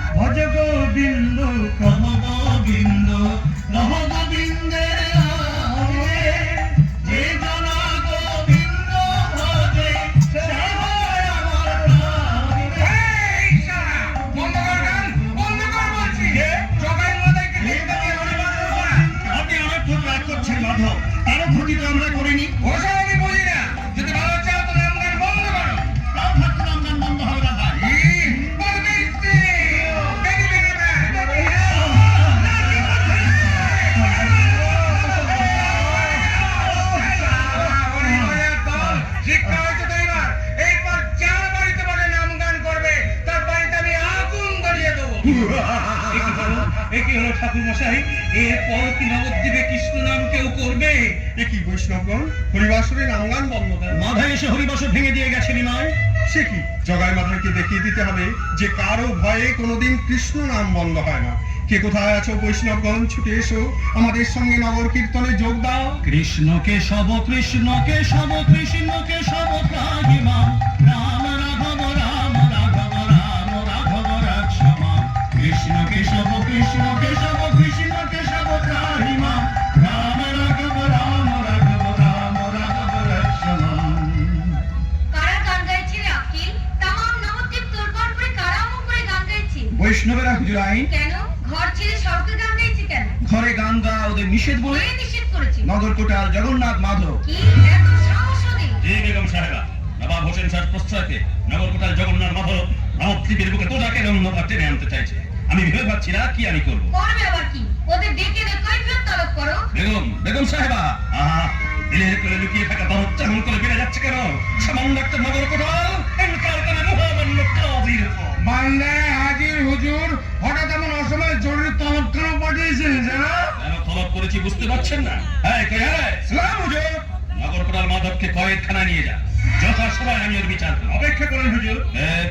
ভজ গোবিন্দ, কহ গোবিন্দ, লহ গোবিন্দের নাম রে। যে জনা গোবিন্দ ভজে, সে হয় আমার প্রাণ রে। আপনি অনেক খুব রাগ করছেন মাধব, তারও ক্ষতি তো আমরা করিনি। আমি বুঝি না, যদি ভালো চাও তো নাম গান বন্ধ করো। প্রাণ থাকতে নাম গান বন্ধ হবে না ভাই। শিক্ষা হয়েছে তো এবার। এরপর যার বাড়িতে বলে নাম গান করবে, তার বাড়িতে আমি আগুন ধরিয়ে দেবো। একই হলো ঠাকুর মশাই, এরপর কি নবদ্বীপে কৃষ্ণ নাম কেউ করবে? একই বৈষ্ণবগণ, হরিবাসরে নাম গান বন্ধ কেন? মাথায় এসে হরিবাসর ভেঙে দিয়ে গেছে নিমাই। সে কি, জগাই মাথাকে দেখিয়ে দিতে হবে যে কারো ভয়ে কোনোদিন কৃষ্ণ নাম বন্ধ হয় না। কে কোথায় আছো বৈষ্ণবগণ, ছুটে এসো আমাদের সঙ্গে নগর কীর্তনে যোগ দাও। কৃষ্ণ কেশব কৃষ্ণ কেশব কৃষ্ণ কেশব রাহিমা, রাম রাঘব রাম রাঘব রাম রাঘব রাক্ষমা। কৃষ্ণ কেশব কৃষ্ণ কেশব কৃষ্ণ কেশব রাহিমা, রাম রাঘব রাম রাঘব রাম রাঘব রাক্ষমা। কারা গান গাইছে রে আকিল? তামাম নবদ্বীপ তোড়পাড় করে কারা অমন করে গান গাইছে? বৈষ্ণবেরা হুজুরাইন, কেন ঘর ছেড়ে সড়কে গান গাইছে কেন? ঘরে গান গাওয়া ওদের নিষেধ বলে কে নিষেধ করেছে? নগর কোটাল জগন্নাথ মাধব। কি এত সাহস ওদের? জি বেগম সাহেবা, নবাব হোসেন শাহর প্রশ্রয়তে নগরকোটাল জগন্নাথ মাধব নবদ্বীপের বুকে তোটাকে অন্ধকার টেনে আনতে চাইছে। আমি ভেবে পাচ্ছি না কি আমি করবো। করবে আবার কি? ওদের ডেকে দে, কৈফিয়ত তলব করো। বেগম, বেগম সাহেবা, আহা, দিলের কোলে লুকিয়ে থাকা দরদ তেমন করে বেড়ে যাচ্ছে কেন? সামান্য একটা নগরকোটাল, এনকার করে মহামান্য কাজীর উপর। বান্দায় হাজির হুজুর, হঠাৎ এমন অসময়ে জরুরি তলব কেন পাঠিয়েছেন জানা? কেন তলব করেছি বুঝতে পারছেন না? হ্যাঁ, কে হ্যাঁ? সালাম হুজুর। নগরকোটাল মাধবকে কয়েদখানায় নিয়ে যা, যথাসময় আমি ওর বিচার করব। অপেক্ষা করুন হুজুর,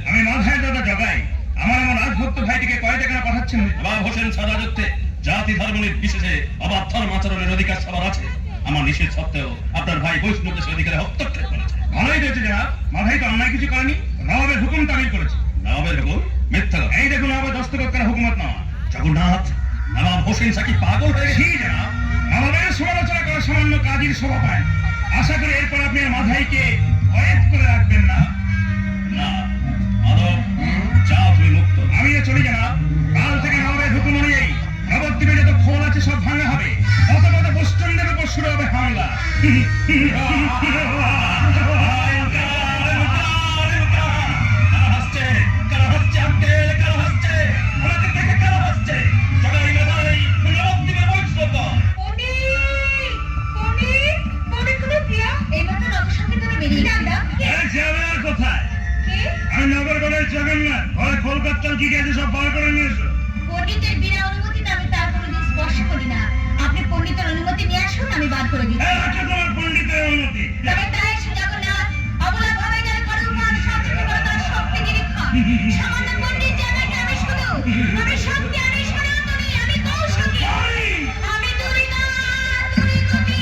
আমি মাথায় দাদা জগাই। আমার এমন রাজভক্ত ভাইটিকে কয়েকটা পাঠাচ্ছেন। নবাব হোসেন শাহর রাজত্বে জাতি ধর্ম নির্বিশেষে অবাধ ধর্ম আচরণের অধিকার সবার আছে। আমার নিষেধ সত্ত্বেও আপনার ভাই বৈষ্ণবকে সে অধিকারে হস্তক্ষেপ করেছে। ভালোই হয়েছে জনাব, মাথায় তো অন্যায় কিছু করেনি, নবাবের হুকুম তামিল করেছে। নবাবের হুকুম মিথ্যা কথা। এই দেখুন নবাবের দস্তখত করা হুকুমত নামা। জগন্নাথ, নবাব হোসেন শাহ কি পাগল হয়ে গেছে? জি জনাব, নবাবের সমালোচনা করা সামান্য কাজীর শোভা পায়। আশা করি এরপর আপনি আর মাথাইকে কয়েদ করে রাখবেন না। না মাধব, যা তুমি মুক্ত। কোথায়? আমি নগরগণের জগন্নাথ কলকাতার কি গেছে সব বার করে নিয়ে এসো। পণ্ডিতের বিনা অনুমতিতে আমি তার কোনোদিন স্পর্শ করি না। আপনি পণ্ডিতের অনুমতি নিয়ে আসুন, আমি বার করে দিচ্ছি। তোমার পণ্ডিতের অনুমতি। তবে তাই শ্রী জগন্নাথ অবলা ভাবে যারা করে উপহার সচেতন করে তার শক্তি নিরীক্ষণ। সামান্য পণ্ডিত জানাকে আমি শুধু, আমি শক্তি, আমি সনাতনী, আমি কৌশলী, আমি দুরিতা, দুরিগতি,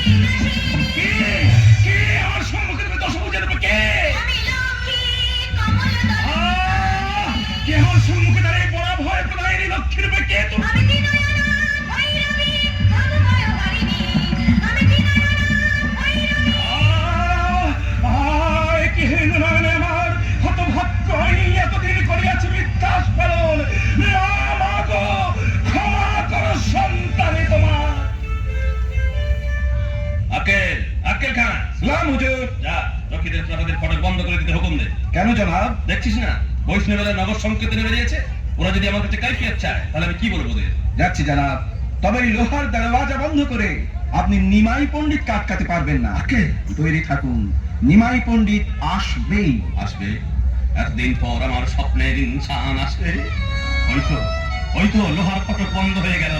কে আমার সম্মুখে তুমি দশভুজের উপর কে? আমি লক্ষ্মী, কমলদল, কে আমার সম্মুখে দাঁড়িয়ে বড় ভয় প্রদায়িনী লক্ষ্মীর উপর কে তুমি? আমি দিনয়না, ভৈরবী, ভবভয় হারিণী, আমি দিনয়না, ভৈরবী। কি হিন্দুনয়নে আমার হতভাগ্য আমি এতদিন করিয়াছি মিথ্যাস পালন। মা মাগো ক্ষমা করো সন্তানে তোমার। আক্কেল খান, সালাম হুজুর। যা রক্ষীদের তাদের ফটক বন্ধ করে দিতে হুকুম দে। কেন জনাব? দেখছিস না বৈষ্ণবেরা নগর সংকেতে নেমে দিয়েছে। ওরা যদি আমার কাছে কাইফিয়াত চায় তাহলে আমি কি বলবো ওদের? যাচ্ছি জনাব, তবে এই লোহার দরওয়াজা বন্ধ করে আপনি নিমাই পণ্ডিত কাটকাতে পারবেন না। তৈরি থাকুন, নিমাই পণ্ডিত আসবেই। আসবে এতদিন পর আমার স্বপ্নের ইনসান আসবে। হয়তো লোহার ফটক বন্ধ হয়ে গেল।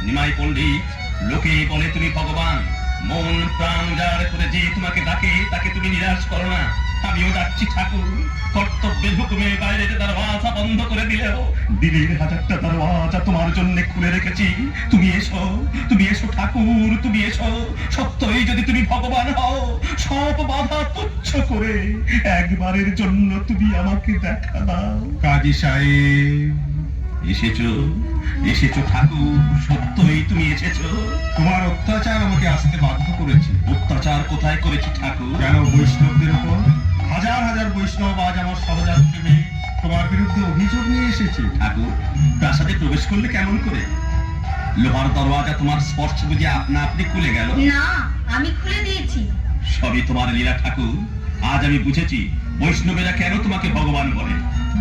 নিমাই পণ্ডিত, লোকে বলে তুমি ভগবান, মন প্রাণ উজাড় করে যে তোমাকে ডাকে তাকে তুমি নিরাশ করো না। আমিও ডাকছি ঠাকুর, কর্তব্যের হুকুমে বাইরের দরওয়াজা বন্ধ করে দিলেও দিলের হাজারটা দরওয়াজা তোমার জন্য খুলে রেখেছি। তুমি এসো ঠাকুর, তুমি এসো। সত্যই যদি তুমি ভগবান হও, সব বাধা তুচ্ছ করে একবারের জন্য তুমি আমাকে দেখা দাও। কাজী সাহেব, এসেছো ঠাকুর, সত্যই তুমি এসেছো। তোমার অত্যাচার আমাকে আসতে বাধ্য করেছে। অত্যাচার কোথায় করেছি ঠাকুর? কেন বৈষ্ণবদের উপর হাজার হাজার বৈষ্ণব আজ আমার সহযাত্রী তোমার বিরুদ্ধে অভিযোগ নিয়ে এসেছে। ঠাকুর, প্রাসাদে প্রবেশ করলে কেমন করে? লোহার দরওয়াজা তোমার স্পর্শ বুঝে আপনা আপনি খুলে গেল? না, আমি খুলে দিয়েছি। সবই তোমার লীলা ঠাকুর। আজ আমি বুঝেছি বৈষ্ণবেরা কেন তোমাকে ভগবান বলে।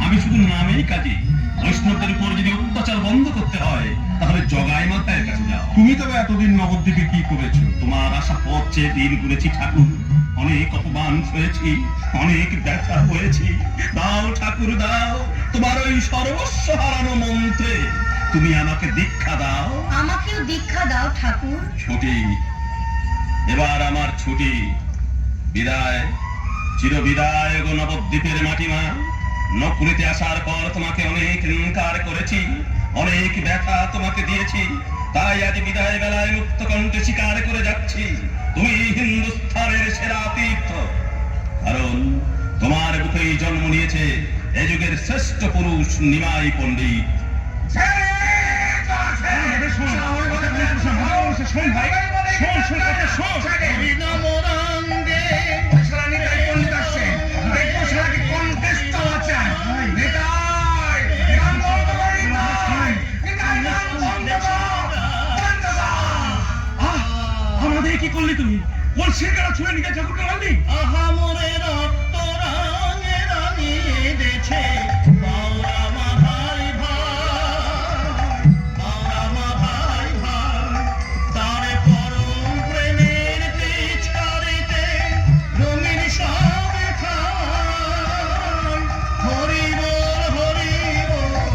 আমি শুধু নামেই কাজী। বৈষ্ণবদের উপর যদি অত্যাচার বন্ধ করতে হয় তাহলে জগাই মাতায়ের কাছে যাও। তুমি তবে এতদিন নবদ্বীপে কি করেছো? তোমার আশা পথ চেয়ে দিন গুনেছি ঠাকুর। অনেক অপমান হয়েছি, অনেক ব্যথা হয়েছি। দাও ঠাকুর দাও, তোমার ওই সর্বস্ব হারানো মন্ত্রে তুমি আমাকে দীক্ষা দাও। আমাকেও দীক্ষা দাও ঠাকুর। ছুটি, এবার আমার ছুটি। বিদায়, চির বিদায় গো নবদ্বীপের মাটিমা। নকুলিতে আসার পর তোমাকে অনেক ইনকার করেছি, অনেক ব্যথা তোমাকে দিয়েছি। তাই আজ বিদায় বেলায় মুক্ত কণ্ঠে স্বীকার করে যাচ্ছি, তুমি হিন্দুস্থানের সেরা তীর্থ। কারণ তোমার বুকেই জন্ম নিয়েছে এ যুগের শ্রেষ্ঠ পুরুষ নিমাই পণ্ডিত। আমাদের কি করলি তুমি? কলসির কারা ছুঁড়ে নিজের ঠাকুরকে মারলি? আহা মোরে রক্ত রাঙে রাঙিয়ে দেছে বাউরা মা ভাই ভাই, বাউরা মা ভাই ভাই। তার পরম প্রেমের পিছারিতে রঙিন সব খায়। হরি বল হরি বল,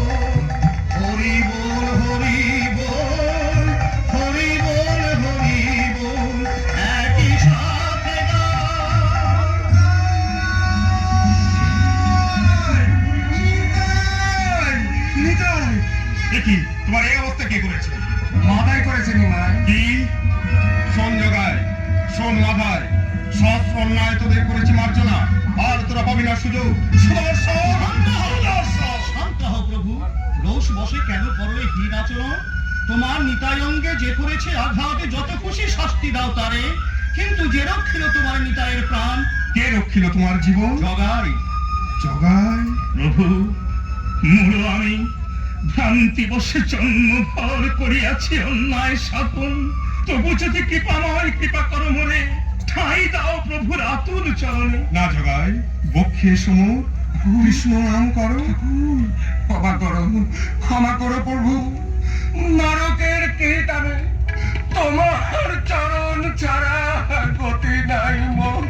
হরি বল হরি বল, হরি বল হরি বল, একই সাথে দেখি তোমার এই অবস্থা কে করেছে? মাথায় করেছে নিমাই। কি শোন জগায়, শোন মাথায়, সহস্র অন্যায় তোদের করেছি মার্জনা, আর তোরা পাবি না সুযোগ। শান্ত হও প্রভু, দোষ বসে কেন করো এই হীন আচরণ? তোমার নিতাই অঙ্গে যে করেছে আঘাতে যত খুশি শাস্তি দাও তারে, কিন্তু যে রক্ষিল তোমার নিতাইয়ের প্রাণ কে রক্ষিল তোমার জীবন? জগাই। জগায়, প্রভু, মূল আমি ভ্রান্তি বসে জন্মভর করিয়াছি অন্যায় শাপন। তবু যদি কৃপাময় কৃপা করো মোরে, ঠাঁই দাও প্রভুর আতুল চরণে। না জগাই, বক্ষে সমুর কৃষ্ণ নাম করো। ক্ষমা করো প্রভু, নরকের কীর্তনে তোমার চরণ ছাড়া গতি নাই মোর।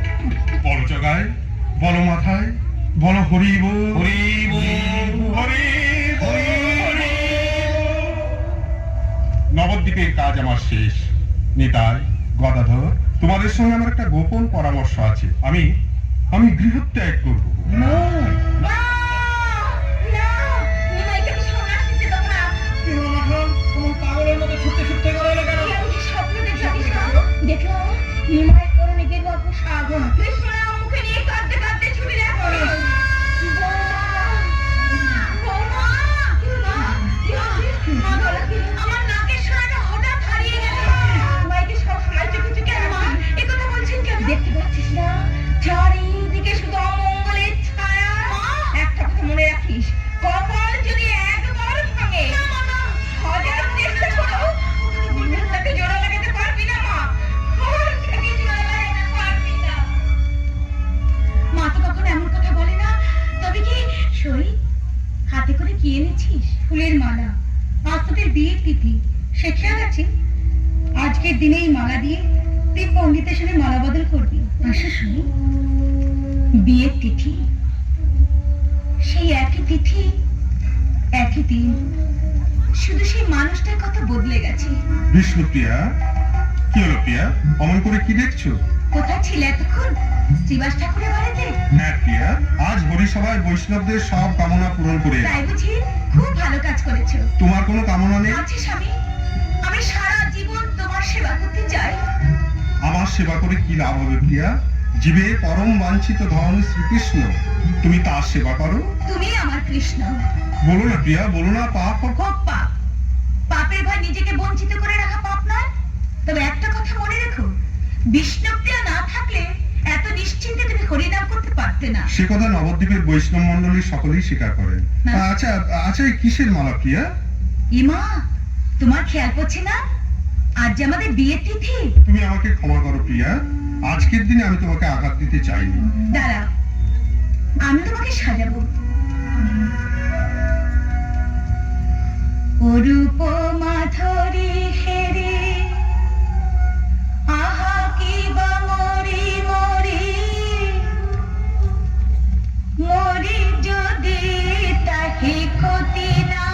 বলো জগাই, বলো মাথায়, বলো হরি বল, হরি বল, হরি বল, হরি বল। নবদ্বীপের কাজ আমার শেষ। নিতাই, গদাধর, তোমাদের সঙ্গে আমার একটা গোপন পরামর্শ আছে। আমি গৃহত্যাগ করবো। না, না, নিমাইকে আমি সন্ন্যাস নিতে দেবো না। পাগলের মতো ছুটতে ছুটতে গেল কেন? আমি যে স্বপ্ন দেখলাম, দেখো নিমাই করণে গেল সাগর কৃষ্ণ নাম মুখে নিয়ে কাঁদতে কাঁদতে ছুটে যাচ্ছে। আমার নাকের সোনাটা হঠাৎ হারিয়ে গেল। মাইকে সব সময় চোখে চোখে মা এ কথা বলছেন কেন? দেখতে পাচ্ছিস না চারিদিকে শুধু অমঙ্গলের ছায়া। একটা কথা মনে রাখিস, কপাল যদি একবার ভাঙে হাজার চেষ্টা করো তাকে জোড়া লাগাতে পারবি না মা। তাকে জোড়া লাগাতে পারবি না। মা তো কখনো এমন কথা বলে না। তবে কি সই হাতে করে কি এনেছিস? ফুলের মালা। আজ তোদের বিয়ের তিথি, সে খেয়াল আছে? আজকের দিনেই মালা দিয়ে তুই পণ্ডিতের সাথে মালা বদল করবি। আসো শুনি, বিয়ের তিথি, সেই একই তিথি, একই দিন, শুধু সেই মানুষটার কথা বদলে গেছে। বিষ্ণুপ্রিয়া, কি হলো প্রিয়া? অমন করে কি দেখছো? কোথায় ছিলে এতক্ষণ? শ্রীবাস ঠাকুরের বাড়িতে? হ্যাঁ প্রিয়া, আজ হরিসভায় বৈষ্ণবদের সব কামনা পূরণ করে এলাম। তাই বুঝি? খুব ভালো কাজ করেছো। তোমার কোনো কামনা নেই? আছে স্বামী, আমি সারা জীবন তোমার সেবা করতে চাই। আমার সেবা করে কি লাভ হবে প্রিয়া? জীবে পরম বাঞ্ছিত ধন শ্রীকৃষ্ণ, তুমি তার সেবা করো। তুমি আমার কৃষ্ণ। বলো না প্রিয়া, বলো না। পাপ খুব পাপ। পাপের ভয় নিজেকে বঞ্চিত করে রাখা পাপ নয়। তবে একটা কথা মনে রেখো, বিষ্ণুপ্রিয়া না থাকলে এত নিশ্চিন্তে তুমি হরিনাম করতে পারতে না। সে কথা নবদ্বীপের বৈষ্ণব মন্ডলীর সকলেই স্বীকার করেন। না। আচ্ছা আচ্ছা, এই কিসের মালা প্রিয়া? ইমা, তোমার খেয়াল পড়ছে না আজ যে আমাদের বিয়ের তিথি? তুমি আমাকে ক্ষমা করো প্রিয়া, আজকের দিনে আমি তোমাকে আঘাত দিতে চাইনি। দাঁড়াও, আমি তোমাকে সাজাবো। অরূপ মাধুরী হেরে আহা কি বা মরি মরি মরি যদি তাহে ক্ষতি না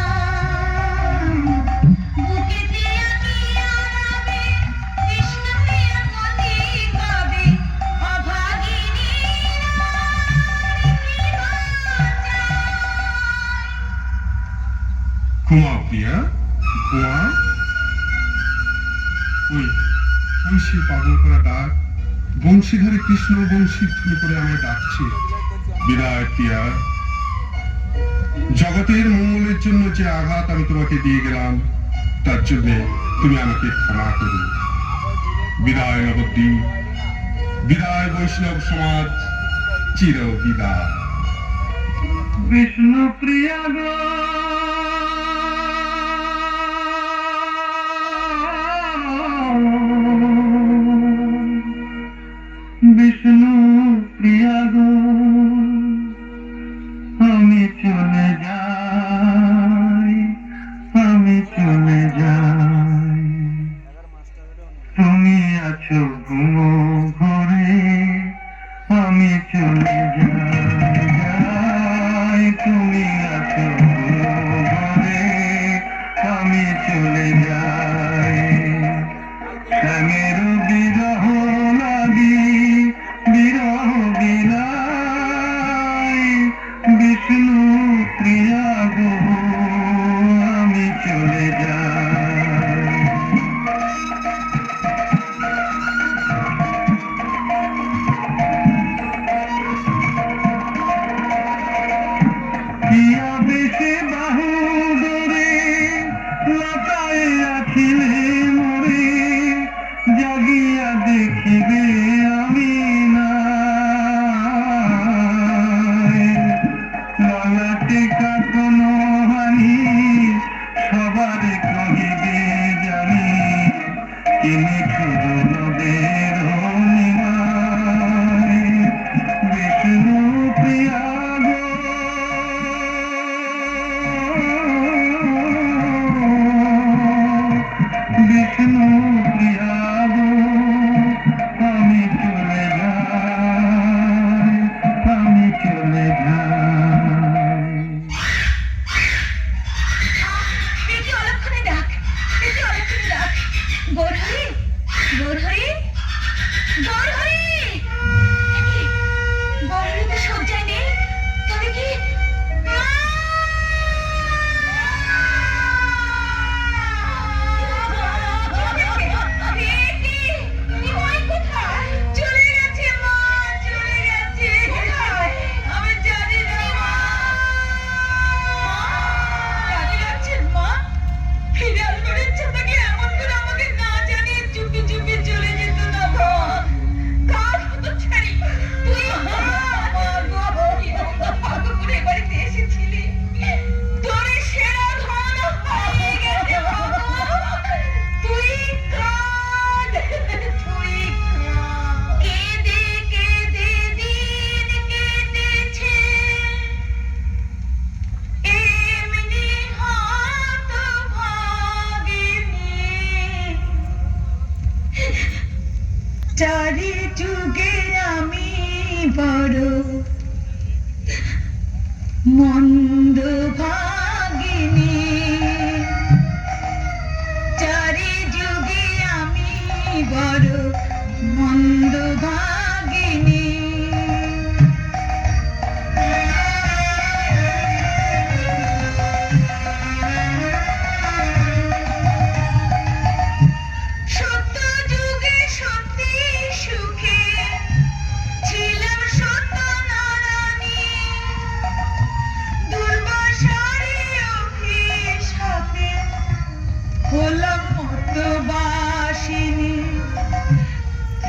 বুকেতে আঁকিয়া রাবে কৃষ্ণপ্রিয়া গতি গাবে অভাগিনী ঘুমাও প্রিয়া, ঘুমাও। ওই ওই সে পাগল করা ডাক, বংশীধারে কৃষ্ণ বংশী ধ্বনি করে আমায় ডাকছে। বিদায় প্রিয়া, জগতের মঙ্গলের জন্য যে আঘাত আমি তোমাকে দিয়ে গেলাম, তার জন্য তুমি আমাকে ক্ষমা করো। বিদায় নবদ্বীপ, বিদায় বৈষ্ণব সমাজ, চির বিদায়। বিষ্ণু প্রিয়া গো, বিষ্ণু প্রিয়া গো, আমি চলে যাই, আমি চলে যাই। তুমি আছো ঘুমো ঘরে, আমি চলে যাই। তুমি আছো ঘুমো ঘরে, আমি চলে যাই। শ্যামের বিরহ লাগি, বিরহ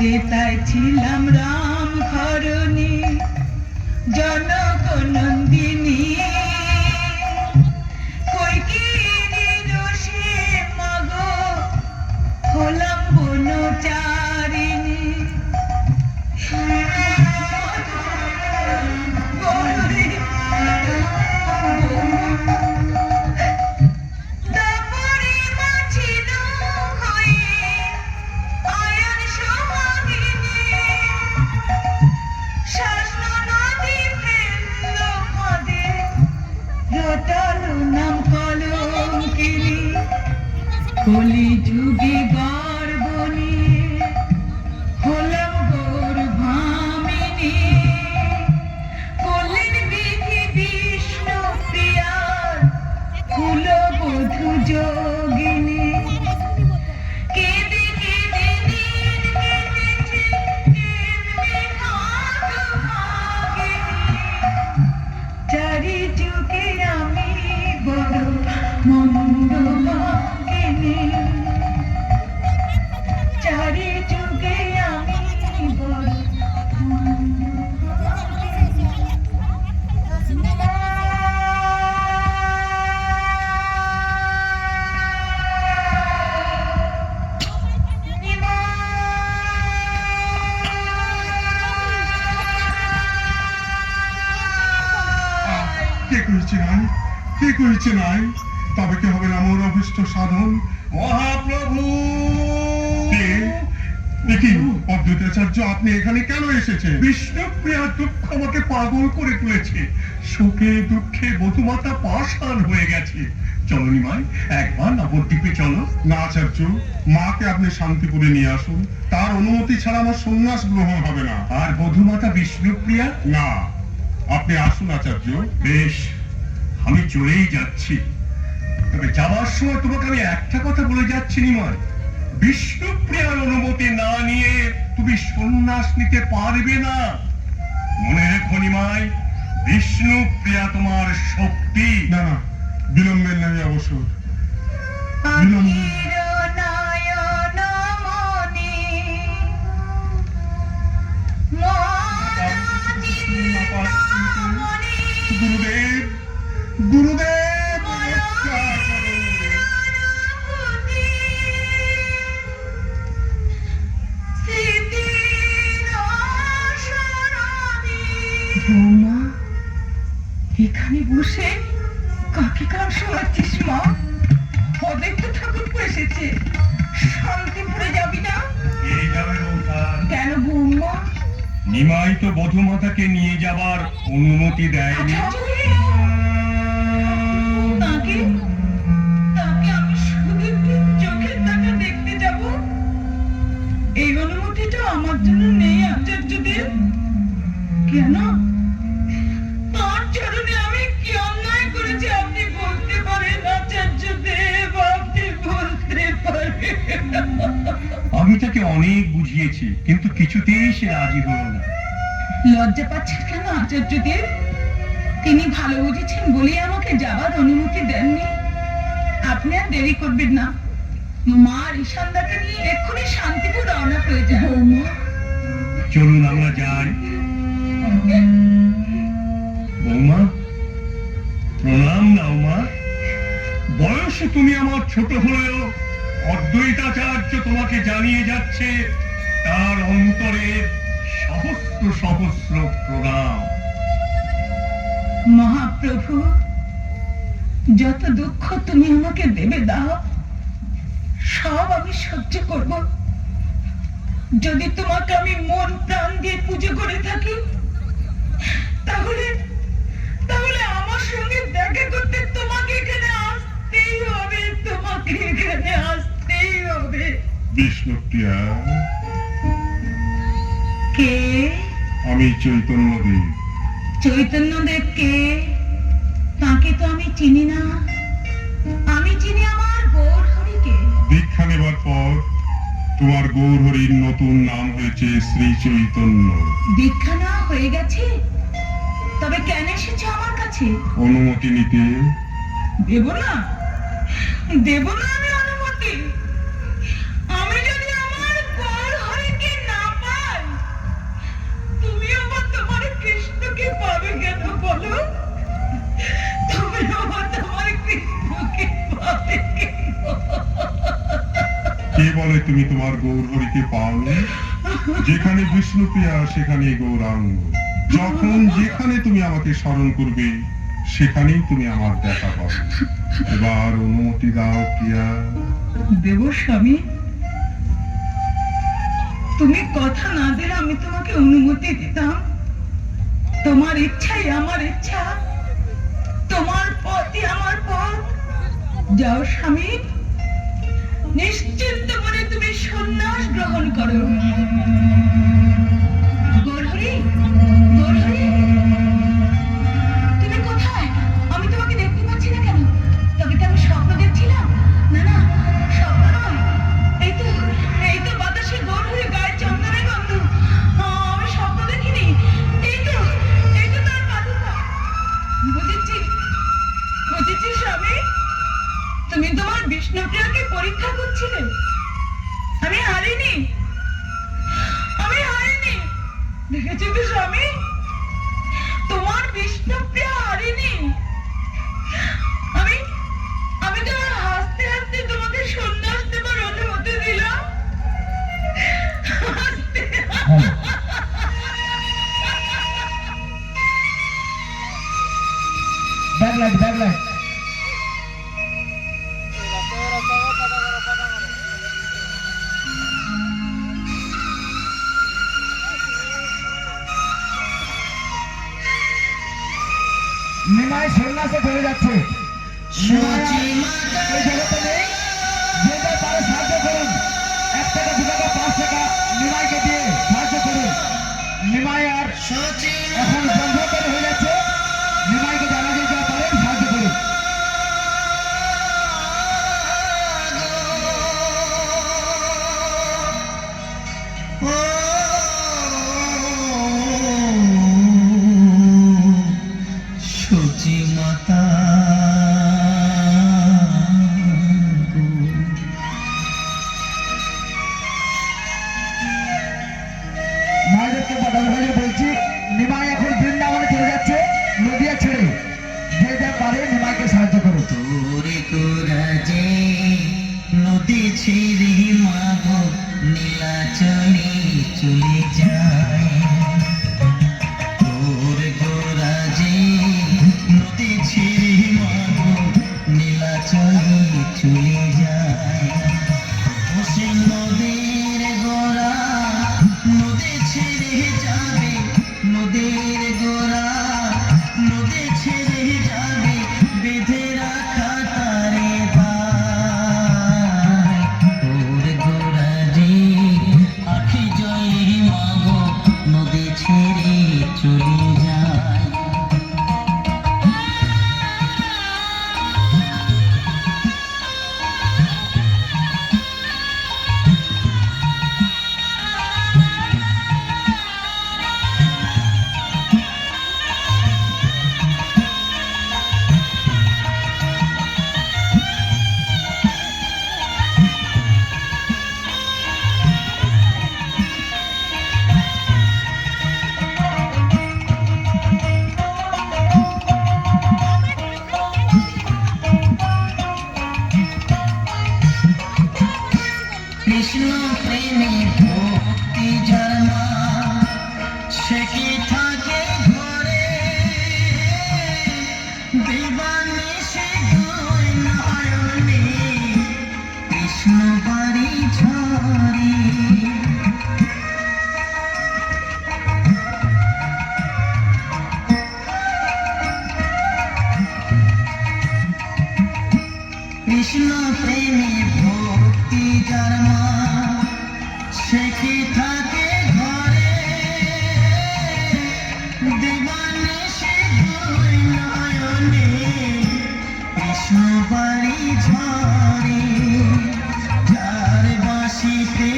তেতায় ছিলাম রাম ঘরণী জনক নন্দিনী কৈকেয়ীর রোষে মাগো হলাম বনচারিণী তারপরে মাছিল হয়ে আয়ান সোহাগিনী শাসন নদী ফেলল ফাঁদে রটালো নাম কলঙ্কিনী কলি যুগে গর্বণী হলাম গর্ভামিনী করলেন বিধি বিষ্ণু প্রিয়ার কুলবধূ যোগিনী কেঁদে কেঁদে দিন কেটেছে এমনি ভাগভাগিনী চারি যুগে আমি বড় মন্দ ভাগিনী চারি যুগে আমি বড় কে কইছে নাই কে কইছে নাই তবে কি হবে না মোর অভিষ্ট সাধন মহাপ্রভু কে দেখি অদ্বৈতাচার্য আপনি এখানে কেন এসেছেন বিষ্ণুপ্রিয়ার দুঃখ আমাকে পাগল করে তুলেছে শোকে দুঃখে বধুমাতা পাষাণ হয়ে গেছে চলো নিমাই একবার নবদ্বীপে চলো না আচার্য মাকে আপনি শান্তিপুরে নিয়ে আসুন তার অনুমতি ছাড়া আমার সন্ন্যাস গ্রহণ হবে না আর বধুমাতা বিষ্ণুপ্রিয়া না আপনি আসুন আচার্য বেশ আমি চলেই যাচ্ছি তবে যাওয়ার সময় তোমাকে আমি একটা কথা বলে যাচ্ছি নিমাই বিষ্ণুপ্রিয়ার অনুমতি না নিয়ে তুমি সন্ন্যাস নিতে পারবে না মনে রেখো নিমাই বিষ্ণুপ্রিয়া তোমার শক্তি না না বিলম্বের নাই অবসর বিলম্বে নয়ন মনি মনি গুরুদেব গুরুদেব রক্ষা করুন। বৌমা এখানে বসে কাকে কার শোনাচ্ছিস মা অদ্বৈত ঠাকুর এসেছে শান্তিপুরে যাবি না এই যাবে নৌকা কেন বৌমা নিমাই তো বধুমাতাকে নিয়ে যাবার অনুমতি দেয়নি তাকে তাকে আমি শুধু চোখের টাকা দেখতে যাব এই অনুমতিটা আমার জন্য নেই আচার্যদেব কেন তার চরণে আমি কি অন্যায় করেছি আপনি বলতে পারেন আচার্যদেব আপনি বলতে পারেন আমি তাকে অনেক বুঝিয়েছি কিন্তু কিছুতেই সে রাজি হলো না লজ্জা পাচ্ছেন কেন আচার্যদেব তিনি ভালো বুঝেছেন বলেই আমাকে যাবার অনুমতি দেননি আপনি আর দেরি করবেন না মা ঋষান্দাকে নিয়ে এক্ষুনি শান্তিপুর রওনা হয়ে যায় চলুন আমরা যাই বৌমা প্রণাম নাও মা বয়সে তুমি আমার ছোট হলেও অদ্বৈতাচার্য তোমাকে জানিয়ে যাচ্ছে তার অন্তরে সহস্র সহস্র প্রণাম মহাপ্রভু যত দুঃখ তুমি আমাকে দেবে দাও সব আমি সহ্য করব যদি তোমাকে আমি মন প্রাণ দিয়ে পুজো করে থাকি তাহলে তাহলে আমার সঙ্গে দেখা করতে তোমাকে এখানে আসতেই হবে তোমাকে এখানে আসতেই হবে বিষ্ণুপ্রিয়া কে আমি চৈতন্যদেব চৈতন্যদেব কে তাকে তো আমি চিনি না আমি চিনি আমার গৌরহরিকে দীক্ষা নেবার পর তোমার গৌরহরির নতুন নাম হয়েছে শ্রী চৈতন্য দীক্ষা না হয়ে গেছে তবে কেন এসেছে আমার কাছে অনুমতি নিতে দেব না আমি অনুমতি আমি যদি আমার গৌরহরিকে না কে বলে তুমি তোমার গৌরহরিকে পাওনি? যেখানে বিষ্ণুপ্রিয়া সেখানে গৌরাঙ্গ। যখন যেখানে তুমি আমাকে স্মরণ করবে সেখানেই তুমি আমার দেখা পাবে। এবার অনুমতি দাও প্রিয়া। দেব স্বামী, তুমি কথা না দিলে আমি তোমাকে অনুমতি দিতাম। তোমার ইচ্ছাই আমার ইচ্ছা, তোমার পথই আমার পথ। যাও স্বামী, নিশ্চিন্ত মনে তুমি সন্ন্যাস গ্রহণ করো। গৌরহরি, গৌরহরি, তুমি কোথায়? আমি তোমাকে দেখতে পাচ্ছি না কেন? তবে কি আমি স্বপ্ন দেখছিলাম? না না, স্বপ্ন নয়, এই তো বাতাসে গৌরহরি গায়ে চন্দনের গন্ধ। আমি স্বপ্ন দেখিনি। এই তো তার পাদুকা। বুঝেছি স্বামী, তুমি তোমার বিষ্ণুপ্রিয়াকে পরীক্ষা করছিলে। আমি হারিনি। দেখেছি তো স্বামী, তোমার বিষ্ণুপ্রিয়া হারিনি। আমি তোমার হাসতে হাসতে তোমাকে সন্ন্যাস দেবার অনুমতি দিলাম। ব্যাকলাইট নিমাই সন্ন্যাসে চলে যাচ্ছে। এই জগতে নেই, যে যা পারে সাহায্য করুন। 1 টাকা 2 টাকা 5 টাকা নিমাইকে দিয়ে সাহায্য করুন। নিমাই আর এখন বন্ধকার হয়ে যাচ্ছে। নিমাইকে জানা যে যা পারেন সাহায্য করুন। সচি মাতা মায়েদেরকে বদল বলছি, নিমাই এখন বৃন্দাবনে চলে যাচ্ছে নদিয়া ছেড়ে। যে যা পারে নিমাইকে সাহায্য করো। তোরে কোরাজে নদী ছেড়ে মাগো নীলাচলে চলে যায়। তোর গোরাজে নদী ছেড়ে মাগো নীলাচলে চলে যায়। সে নদীর গোরা নদী ছেড়ে যাবে, নদীর গোরা নদী ছেড়ে যাবে, বেঁধে রাখা তারে পায়। তোর গোরা যে আখি জলে মাগো নদী ছেড়ে চলে যায়। কৃষ্ণ প্রেমে ভক্তি জন্মা সে কি থাকে ঘরে, দিবানে সে দুই নয়নে কৃষ্ণ বাড়ি ঝরে। কৃষ্ণ প্রেমে ভক্তি জন্মা সে কি থাকে ঘরে, দিবানে সে দুই নয়নে কৃষ্ণ বাড়ি ঝরে। যার বাঁশিতে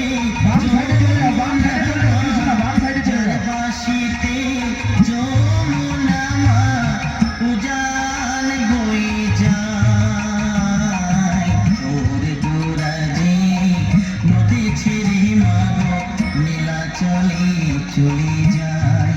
বাঁশিতে যমুনা মা উজান বই যায়। তোর গোরাজে নদী ছেড়ে মাগো নীলাচলে চলে যায়।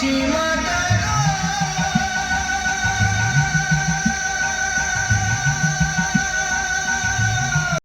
সীমা